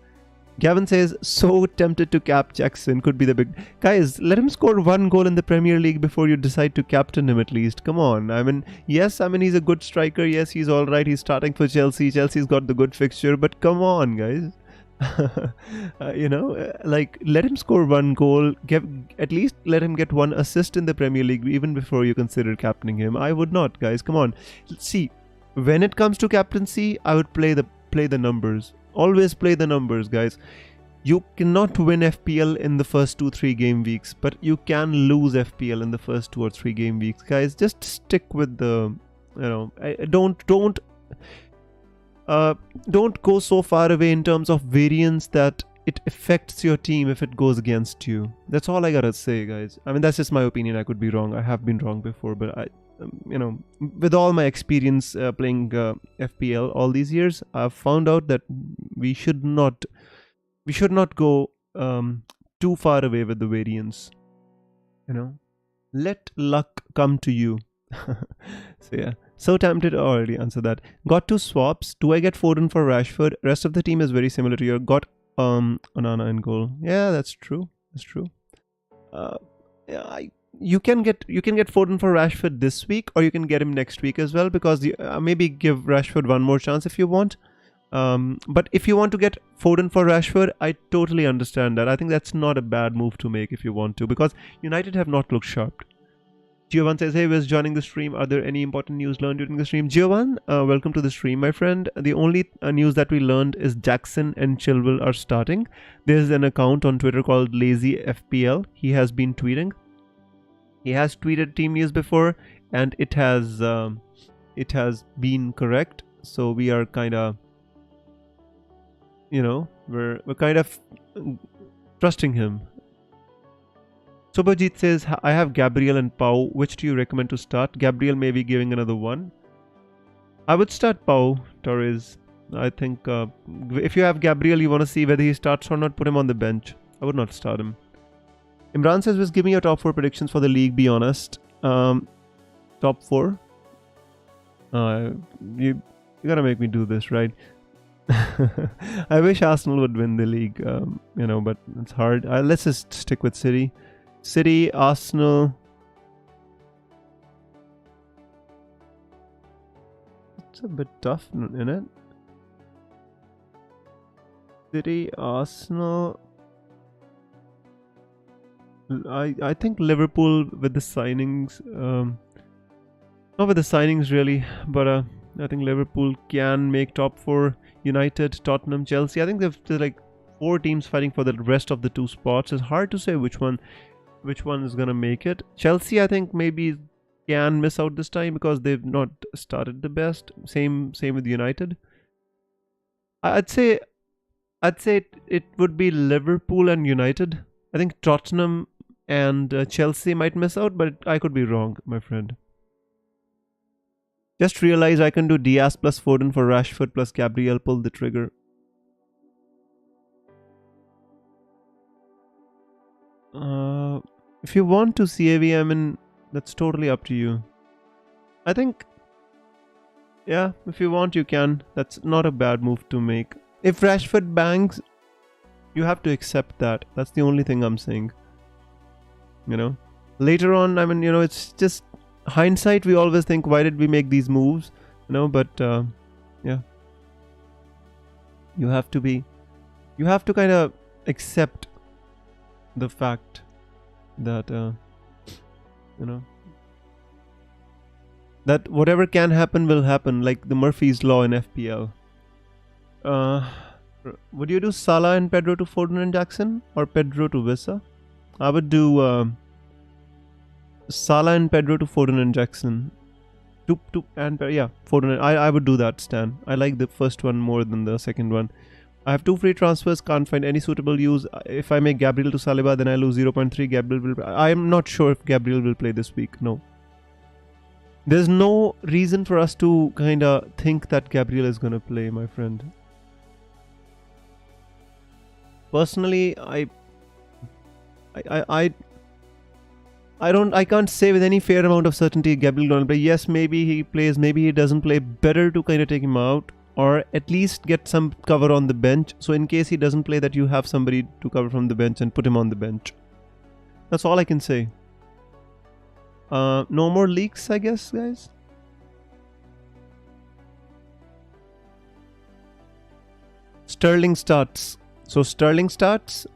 Gavin says, so tempted to cap Jackson, could be the big... Guys, let him score 1 goal in the Premier League before you decide to captain him at least. Come on. I mean, yes, he's a good striker. Yes, he's alright. He's starting for Chelsea. Chelsea's got the good fixture. But come on, guys. You know, like, let him score 1 goal. At least let him get 1 assist in the Premier League even before you consider captaining him. I would not, guys. Come on. See, when it comes to captaincy, I would play the numbers. Always play the numbers, guys. You cannot win FPL in the first 2-3 game weeks, but you can lose FPL in the first 2 or 3 game weeks, guys. Just stick with the, you know, don't go so far away in terms of variance that it affects your team if it goes against you. That's all I gotta say, guys. I mean, that's just my opinion. I could be wrong. I have been wrong before, but you know, with all my experience playing FPL all these years, I've found out that we should not go too far away with the variance. You know, let luck come to you. So yeah, so tempted to already answer that. Got two swaps. Do I get Foden for Rashford? Rest of the team is very similar to your. Got Onana in goal. Yeah, that's true. That's true. Uh, yeah, you can get Foden for Rashford this week, or you can get him next week as well, because maybe give Rashford one more chance if you want. But if you want to get Foden for Rashford, I totally understand that. I think that's not a bad move to make if you want to, because United have not looked sharp. Giovan says, hey, was joining the stream. Are there any important news learned during the stream? Giovan, welcome to the stream, my friend. The only news that we learned is Jackson and Chilwell are starting. There's an account on Twitter called Lazy FPL. He has been tweeting. He has tweeted team news before, and it has been correct. So we are kind of, we're kind of trusting him. Subhajit says, I have Gabriel and Pau. Which do you recommend to start? Gabriel may be giving another one. I would start Pau Torres. I think if you have Gabriel, you want to see whether he starts or not, put him on the bench. I would not start him. Imran says, give me your top 4 predictions for the league, be honest. Top 4? You gotta make me do this, right? I wish Arsenal would win the league, but it's hard. Let's just stick with City. City, Arsenal. It's a bit tough, isn't it? City, Arsenal. I think Liverpool with the signings. Not with the signings really, but I think Liverpool can make top 4. United, Tottenham, Chelsea. I think there's like 4 teams fighting for the rest of the 2 spots. It's hard to say which one is gonna make it. Chelsea, I think maybe can miss out this time because they've not started the best. Same with United. I'd say it would be Liverpool and United. I think Tottenham and Chelsea might miss out, but I could be wrong, my friend. Just realize I can do Diaz plus Foden for Rashford plus Gabriel. Pull the trigger. If you want to CAV, I mean, that's totally up to you. I think, yeah, if you want, you can. That's not a bad move to make. If Rashford bangs, you have to accept that. That's the only thing I'm saying. Later on, I mean, it's just hindsight. We always think, why did we make these moves? But yeah, you have to kind of accept the fact that that whatever can happen will happen, like the Murphy's Law in FPL. Would you do Salah and Pedro to Foden and Jackson, or Pedro to Vissa? I would do Salah and Pedro to Foden and Jackson. Foden. I would do that, Stan. I like the first one more than the second one. I have 2 free transfers, can't find any suitable use. If I make Gabriel to Saliba, then I lose 0.3. Gabriel will. I am not sure if Gabriel will play this week. No. There's no reason for us to kind of think that Gabriel is going to play, my friend. Personally, I can't say with any fair amount of certainty Gabriel will play. Yes, maybe he plays, maybe he doesn't play. Better to kind of take him out, or at least get some cover on the bench. So in case he doesn't play, that you have somebody to cover from the bench and put him on the bench. That's all I can say. No more leaks, I guess, guys. Sterling starts. So Sterling starts,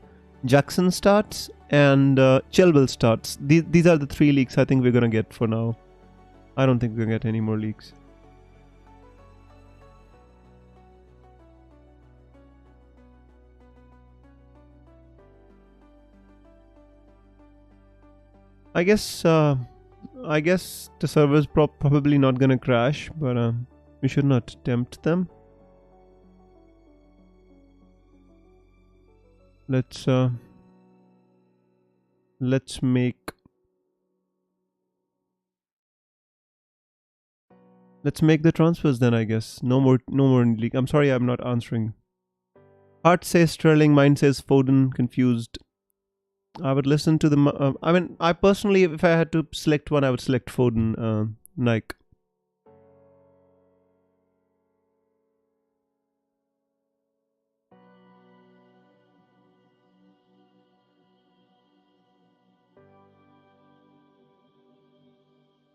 Jackson starts, and Chilwell starts. These are the 3 leaks I think we're going to get for now. I don't think we're going to get any more leaks. I guess the server's probably not gonna crash, but we should not tempt them. Let's make the transfers then, I guess. No more leak. I'm sorry, I'm not answering. Heart says Sterling, mine says Foden. Confused. I would listen to the. I mean, I personally, if I had to select one, I would select Foden. Nike.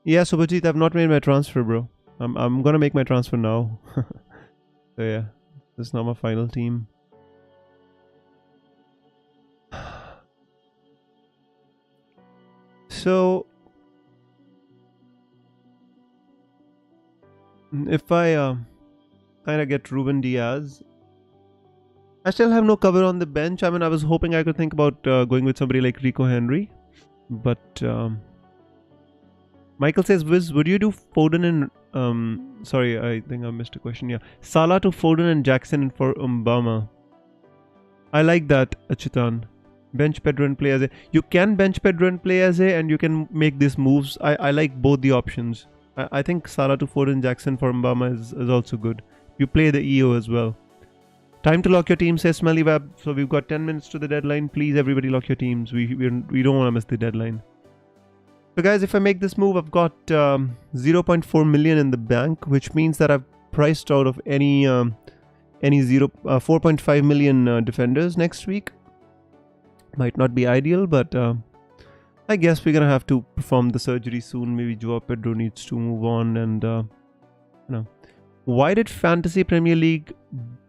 Yeah, Subhajit, I've not made my transfer, bro. I'm gonna make my transfer now. So yeah, this is now my final team. So if I kind of get Ruben Diaz, I still have no cover on the bench. I mean, I was hoping I could think about going with somebody like Rico Henry, but Michael says, Wiz, would you do Foden and sorry, I think I missed a question. Yeah, Salah to Foden and Jackson for Mbama. I like that, Achitan. Bench Pedro and play as a. You can bench Pedro and play as a, and you can make these moves. I like both the options. I think Salah to Foden, Jackson for Mbama is also good. You play the EO as well. Time to lock your team, says Smelly Web. So we've got 10 minutes to the deadline. Please, everybody, lock your teams. We don't want to miss the deadline. So guys, if I make this move, I've got 0.4 million in the bank, which means that I've priced out of any 4.5 million defenders next week. Might not be ideal, but I guess we're gonna have to perform the surgery soon. Maybe Joao Pedro needs to move on, and you know. Why did Fantasy Premier League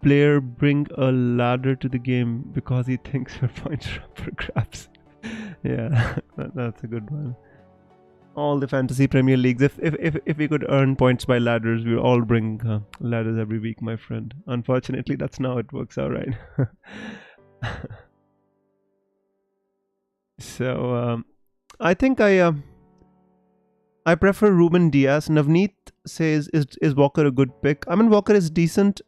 player bring a ladder to the game? Because he thinks your points are up for grabs. Yeah, that's a good one. All the Fantasy Premier Leagues, if we could earn points by ladders, we would all bring ladders every week, my friend. Unfortunately, that's not how it works out, right? So I think I prefer Ruben Diaz. Navneet says, is Walker a good pick? I mean, Walker is decent.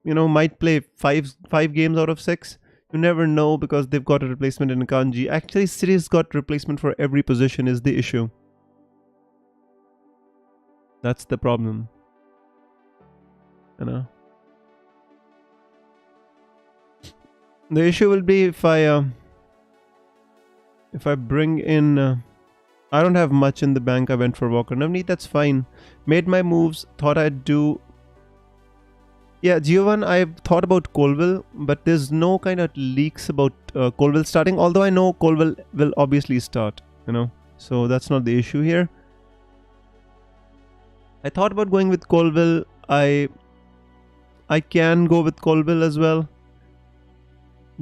You know, might play five games out of 6. You never know, because they've got a replacement in Kanji. Actually, City's got replacement for every position is the issue. That's the problem. You know. The issue will be if I bring in. I don't have much in the bank. I went for Walker. Navneet, that's fine. Made my moves. Thought I'd do. Yeah, Giovanni, I've thought about Colville, but there's no kind of leaks about Colville starting. Although I know Colville will obviously start. You know, so that's not the issue here. I thought about going with Colville. I can go with Colville as well.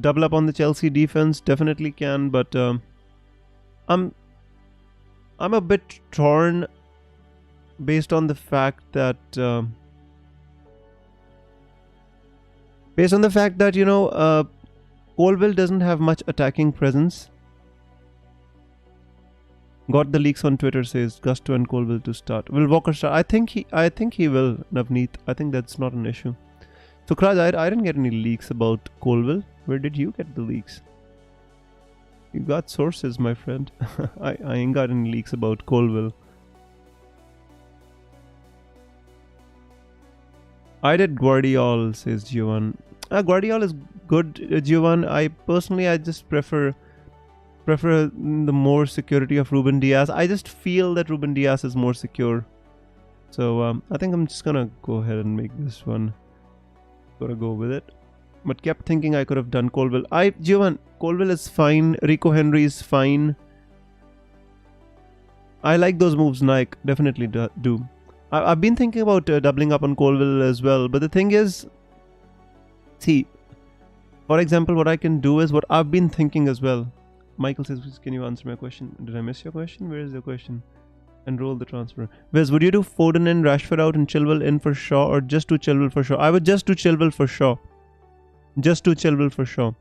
Double up on the Chelsea defense, definitely can, but I'm a bit torn based on the fact that you know, Colville doesn't have much attacking presence. Got the leaks on Twitter, says Gusto and Colville to start. Will Walker start? I think he will, Navneet. I think that's not an issue. So Kraj, I didn't get any leaks about Colville. Where did you get the leaks? You got sources, my friend. I ain't got any leaks about Colville. I did Guardiol, says Giovanni. Guardiol is good, Giovanni. I just prefer the more security of Ruben Diaz. I just feel that Ruben Diaz is more secure. So I think I'm just gonna go ahead and make this one. Gotta go with it. But kept thinking I could have done Colville. Giovanni, Colville is fine. Rico Henry is fine. I like those moves, Nike. Definitely do. I've been thinking about doubling up on Colville as well. But the thing is, see, for example, what I can do is what I've been thinking as well. Michael says, can you answer my question? Did I miss your question? Where is your question? Enroll the transfer. Wiz, would you do Foden and Rashford out and Chilwell in for Shaw, or just do Chilwell for Shaw? I would just do Chilwell for Shaw. Just do Chilwell for Shaw.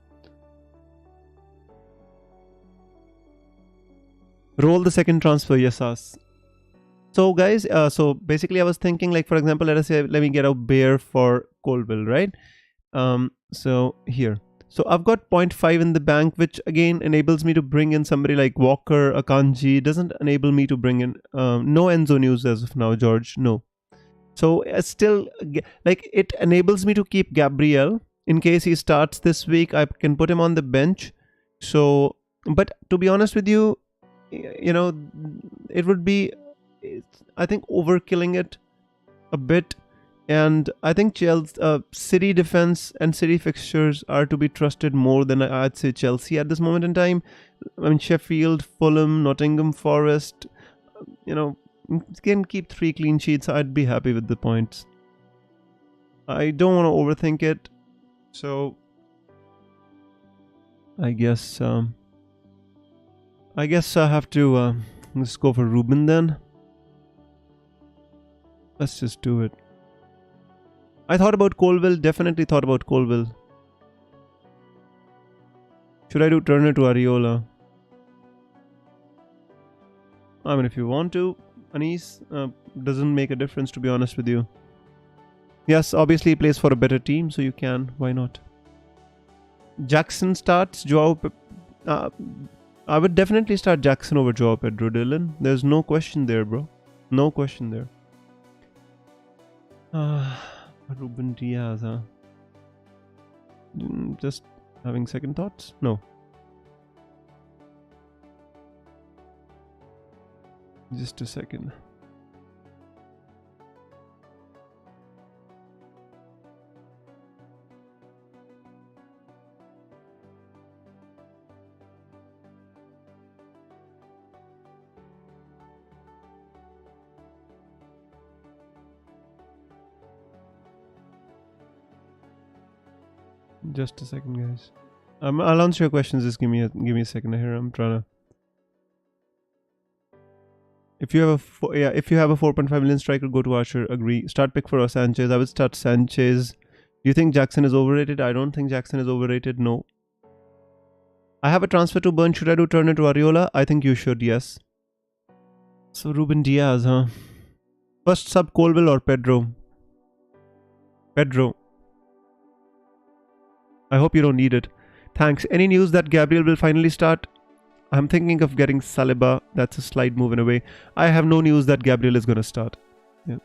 Roll the second transfer, yes, us. So guys, so basically I was thinking, like, for example, let me get a Bear for Colville, right? So here. So I've got 0.5 in the bank, which again enables me to bring in somebody like Walker, Akanji. Doesn't enable me to bring in no Enzo news as of now, George. No. So still, like, it enables me to keep Gabriel in case he starts this week. I can put him on the bench. So, but to be honest with you, you know, it would be I think overkilling it a bit. And I think Chelsea, City defense and City fixtures are to be trusted more than I'd say Chelsea at this moment in time. I mean, Sheffield, Fulham, Nottingham Forest, can keep 3 clean sheets. I'd be happy with the points. I don't want to overthink it. So, I guess I have to let's go for Ruben then. Let's just do it. I thought about Colville, definitely thought about Colville. Should I do Turner to Areola? I mean, if you want to, Anis, doesn't make a difference, to be honest with you. Yes, obviously he plays for a better team, so you can. Why not? Jackson starts. I would definitely start Jackson over Joao Pedro, Dylan. There's no question there, bro. No question there. Ruben Diaz, huh? Just having second thoughts? No. Just a second. Just a second, guys. I'll answer your questions. Just give me a second here. I'm trying to. If you have a 4.5 million striker, go to Archer. Agree. Start pick for Sanchez. I would start Sanchez. Do you think Jackson is overrated? I don't think Jackson is overrated. No. I have a transfer to burn. Should I do Turner to Areola? I think you should. Yes. So Ruben Diaz, huh? First sub Colville or Pedro? Pedro. I hope you don't need it. Thanks. Any news that Gabriel will finally start? I'm thinking of getting Saliba. That's a slight move in a way. I have no news that Gabriel is going to start. Yeah.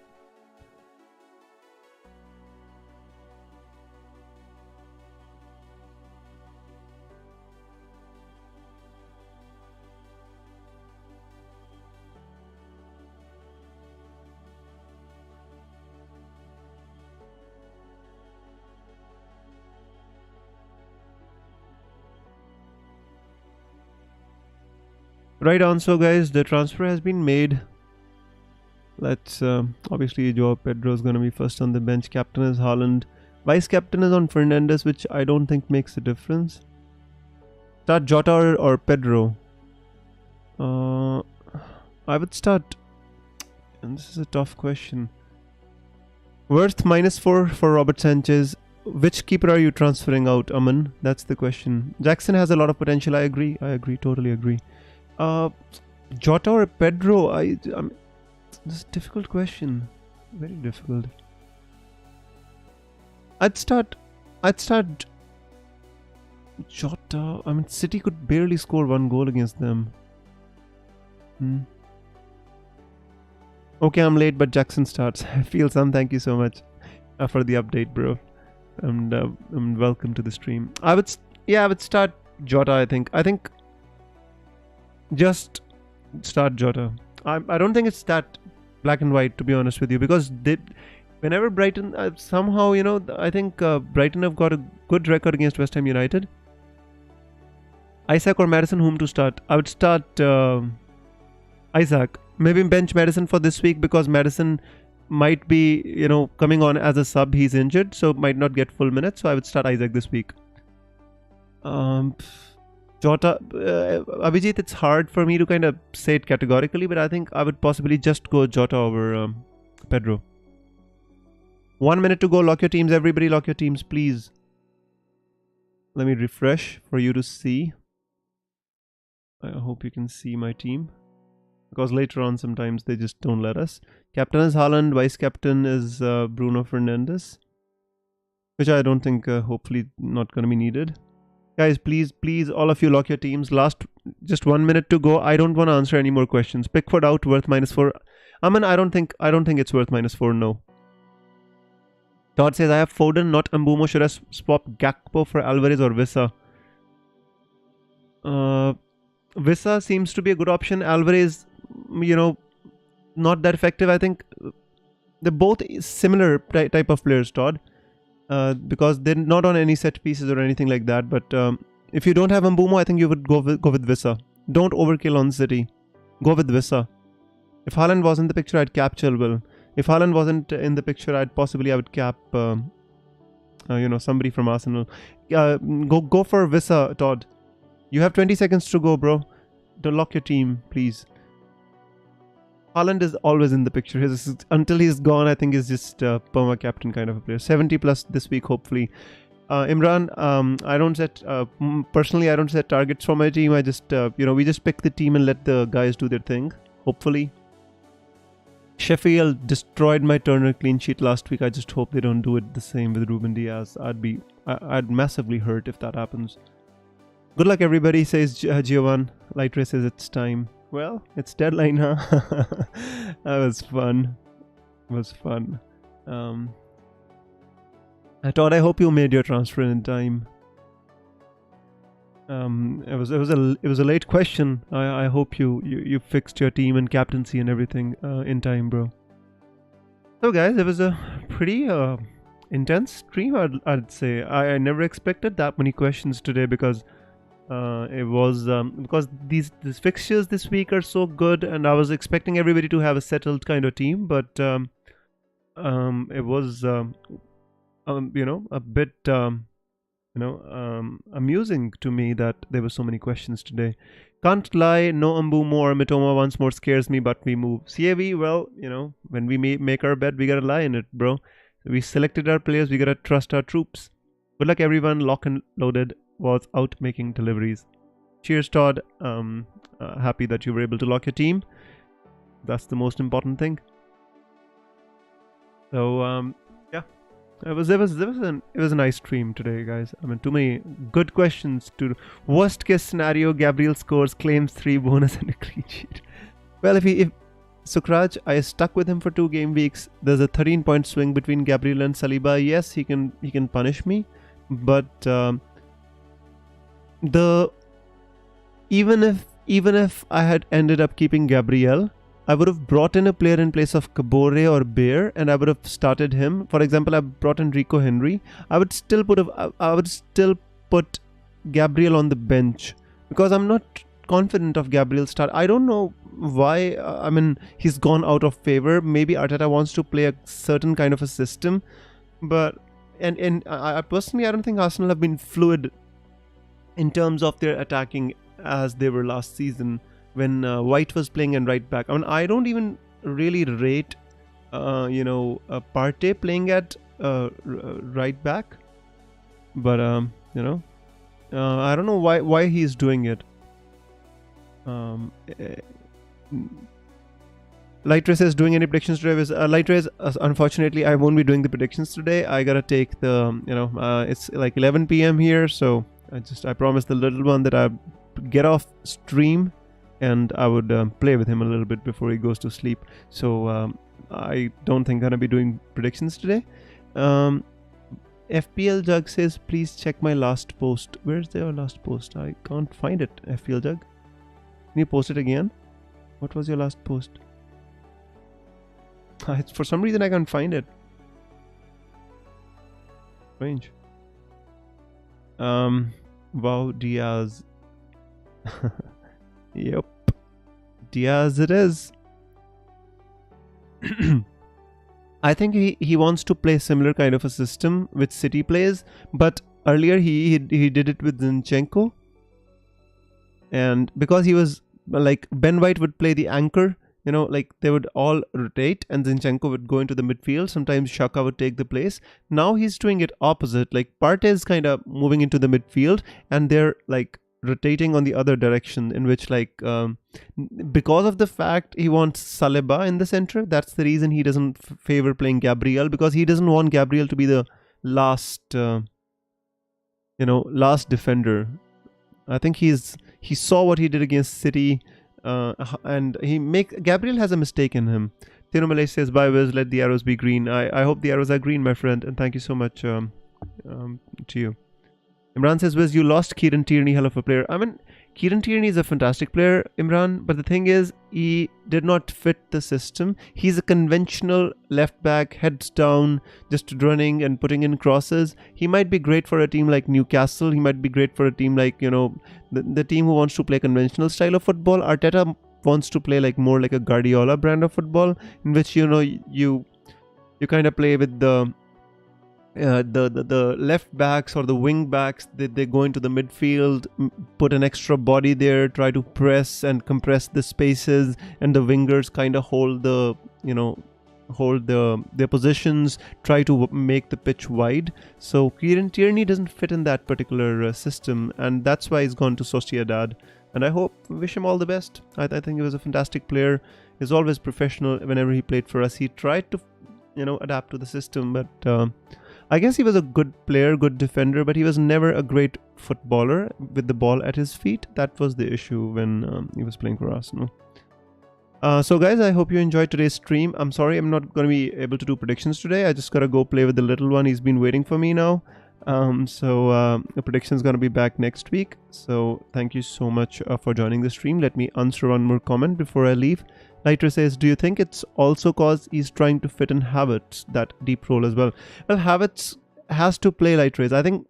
Right answer, guys. The transfer has been made. Let's obviously Joao Pedro is going to be first on the bench. Captain is Haaland. Vice captain is on Fernandes, which I don't think makes a difference. Start Jota or Pedro. I would start. And this is a tough question. Worth -4 for Robert Sanchez. Which keeper are you transferring out, Aman? That's the question. Jackson has a lot of potential. I agree. Totally agree. Jota or Pedro? This is a difficult question. Very difficult. I'd start Jota. I mean, City could barely score 1 goal against them. Okay, I'm late, but Jackson starts. I feel some. Thank you so much for the update, bro. And welcome to the stream. I would start Jota. I think just start Jota. I don't think it's that black and white, to be honest with you, because whenever Brighton somehow, I think Brighton have got a good record against West Ham United. Isaac or Maddison, whom to start? I would start Isaac. Maybe bench Maddison for this week because Maddison might be, coming on as a sub. He's injured, so might not get full minutes. So I would start Isaac this week. Jota, Abhijit, it's hard for me to kind of say it categorically, but I think I would possibly just go Jota over Pedro. 1 minute to go. Lock your teams. Everybody lock your teams, please. Let me refresh for you to see. I hope you can see my team. Because later on, sometimes they just don't let us. Captain is Haaland. Vice captain is Bruno Fernandes. Which I don't think, hopefully, not going to be needed. Guys, please, all of you lock your teams. Just 1 minute to go. I don't want to answer any more questions. Pickford out, worth -4. Aman, I don't think it's worth -4, no. Todd says, I have Foden, not Mbumo. Should I swap Gakpo for Alvarez or Vissa? Vissa seems to be a good option. Alvarez, not that effective. I think they're both similar type of players, Todd, because they're not on any set pieces or anything like that. But if you don't have Mbumo, I think you would go with Vissa. Don't overkill on City. Go with Vissa. If Haaland was in the picture, I'd cap Chilwell. If Haaland wasn't in the picture, I would cap somebody from Arsenal. Go for Vissa, Todd. You have 20 seconds to go, bro. Don't lock your team, please. Haaland is always in the picture. Until he's gone, I think he's just perma captain kind of a player. 70 plus this week, hopefully. Imran, I don't set personally. I don't set targets for my team. I just we just pick the team and let the guys do their thing. Hopefully. Sheffield destroyed my Turner clean sheet last week. I just hope they don't do it the same with Ruben Diaz. I'd massively hurt if that happens. Good luck, everybody, says Giovan. Lightra says it's time. Well, it's deadline, huh? That was fun. It was fun. I hope you made your transfer in time. It was a late question. I hope you fixed your team and captaincy and everything in time, bro. So guys, it was a pretty intense stream, I'd say. I never expected that many questions today because it was because these fixtures this week are so good, and I was expecting everybody to have a settled kind of team, but it was a bit amusing to me that there were so many questions today. Can't lie, no Mbumo or Mitoma once more scares me, but we move. CAV, well, when we make our bet, we gotta lie in it, bro. We selected our players, we gotta trust our troops. Good luck, everyone. Lock and loaded was out making deliveries. Cheers, Todd. Happy that you were able to lock your team. That's the most important thing. So yeah, it was a nice stream today, guys. I mean, too many good questions. To worst case scenario, Gabriel scores, claims 3 bonus and a clean sheet. Well, if Sukraj, I stuck with him for 2 game weeks. There's a 13-point swing between Gabriel and Saliba. Yes, he can punish me, but even if I had ended up keeping Gabriel, I would have brought in a player in place of Kabore or Bear, and I would have started him. For example, I brought in Rico Henry. I would still put Gabriel on the bench because I'm not confident of Gabriel's start. I don't know why. I mean, he's gone out of favor. Maybe Arteta wants to play a certain kind of a system, but I personally, I don't think Arsenal have been fluid in terms of their attacking as they were last season when White was playing in right back. I mean, I don't even really rate Partey playing at right back, but I don't know why he's doing it. Lightra says, doing any predictions today? Lightra, unfortunately, I won't be doing the predictions today. I gotta take the it's like 11 p.m. here, so I promised the little one that I'd get off stream and I would play with him a little bit before he goes to sleep. So I don't think I'm gonna be doing predictions today. FPL Jug says, please check my last post. Where's their last post? I can't find it. FPL Jug, can you post it again? What was your last post? For some reason I can't find it. Strange. Wow, Diaz. Yep, Diaz it is. I think he wants to play similar kind of a system which City plays, but earlier he did it with Zinchenko, and because he was like, Ben White would play the anchor, like they would all rotate and Zinchenko would go into the midfield. Sometimes Xhaka would take the place. Now he's doing it opposite. Like Partey is kind of moving into the midfield and they're like rotating on the other direction, in which because of the fact he wants Saliba in the center, that's the reason he doesn't favor playing Gabriel, because he doesn't want Gabriel to be the last defender. I think he saw what he did against City, and Gabriel has a mistake in him. Tino Malay says, bye Wiz, let the arrows be green. I hope the arrows are green, my friend, and thank you so much to you. Imran says, Wiz, you lost Kieran Tierney, hell of a player. I mean, Kieran Tierney is a fantastic player, Imran, but the thing is, he did not fit the system. He's a conventional left back, heads down, just running and putting in crosses. He might be great for a team like Newcastle. He might be great for a team like, the team who wants to play conventional style of football. Arteta wants to play like more like a Guardiola brand of football, in which, you kind of play with the left backs or the wing backs. They go into the midfield, put an extra body there, try to press and compress the spaces, and the wingers kind of hold their positions, try to make the pitch wide. So Kieran Tierney doesn't fit in that particular system, and that's why he's gone to Sociedad. And I wish him all the best. I think he was a fantastic player. He's always professional. Whenever he played for us, he tried to adapt to the system, but I guess he was a good player, good defender, but he was never a great footballer with the ball at his feet. That was the issue when he was playing for Arsenal. So guys, I hope you enjoyed today's stream. I'm sorry I'm not going to be able to do predictions today. I just got to go play with the little one. He's been waiting for me now. So the prediction is going to be back next week. So thank you so much for joining the stream. Let me answer one more comment before I leave. Lighter says, do you think it's also cause he's trying to fit in Havertz, that deep role as well? Well, Havertz has to play Lighter. I think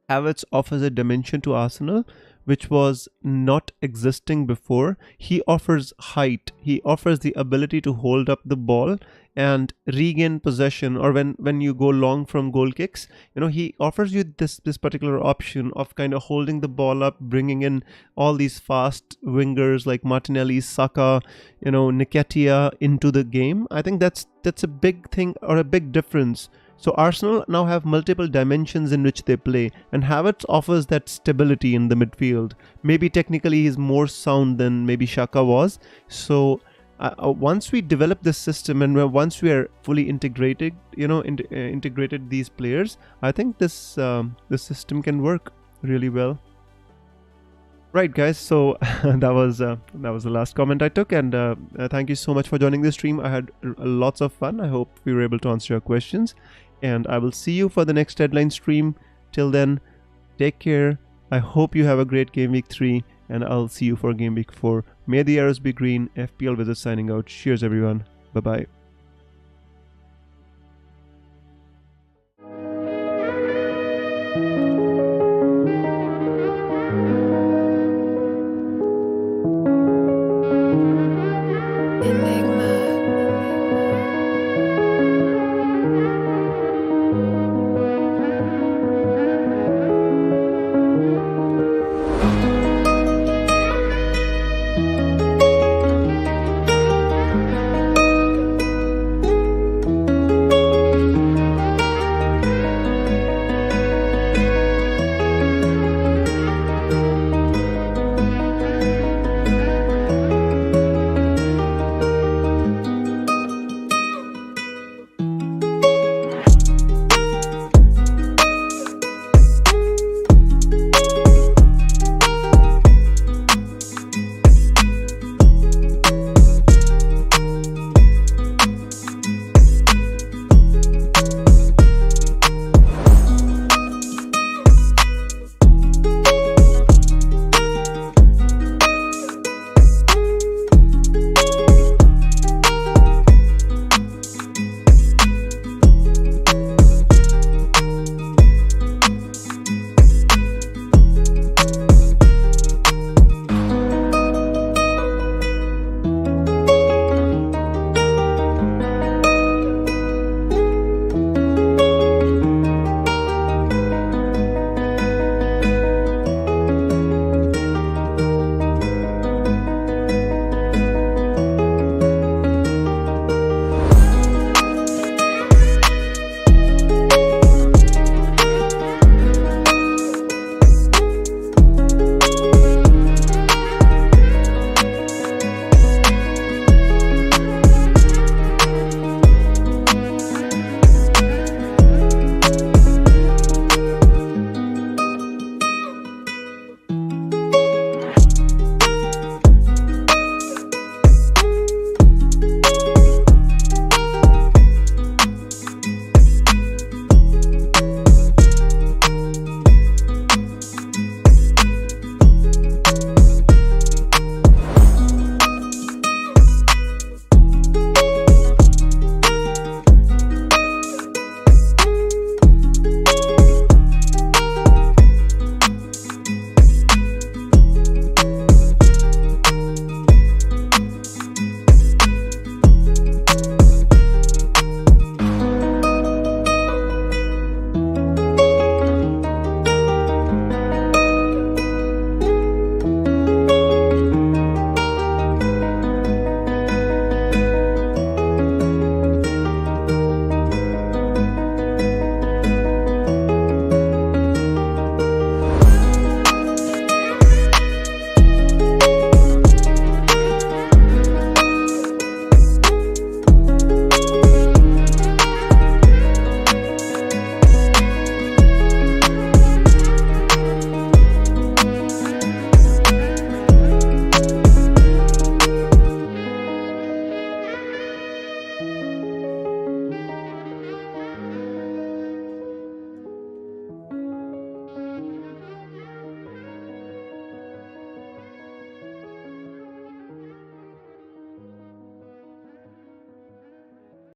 Havertz offers a dimension to Arsenal which was not existing before. He offers height. He offers the ability to hold up the ball and regain possession, or when you go long from goal kicks, he offers you this particular option of kind of holding the ball up, bringing in all these fast wingers like Martinelli, Saka, Nketiah into the game. I think that's a big thing, or a big difference. So Arsenal now have multiple dimensions in which they play, and Havertz offers that stability in the midfield. Maybe technically he's more sound than maybe Xhaka was. So once we develop this system, and once we are fully integrated, integrated these players, I think this system can work really well. Right, guys, so that was the last comment I took, and thank you so much for joining the stream. I had lots of fun. I hope we were able to answer your questions, and I will see you for the next deadline stream. Till then, take care. I hope you have a great game week 3, and I'll see you for game week 4. May the arrows be green. FPL Wizards signing out. Cheers, everyone. Bye-bye.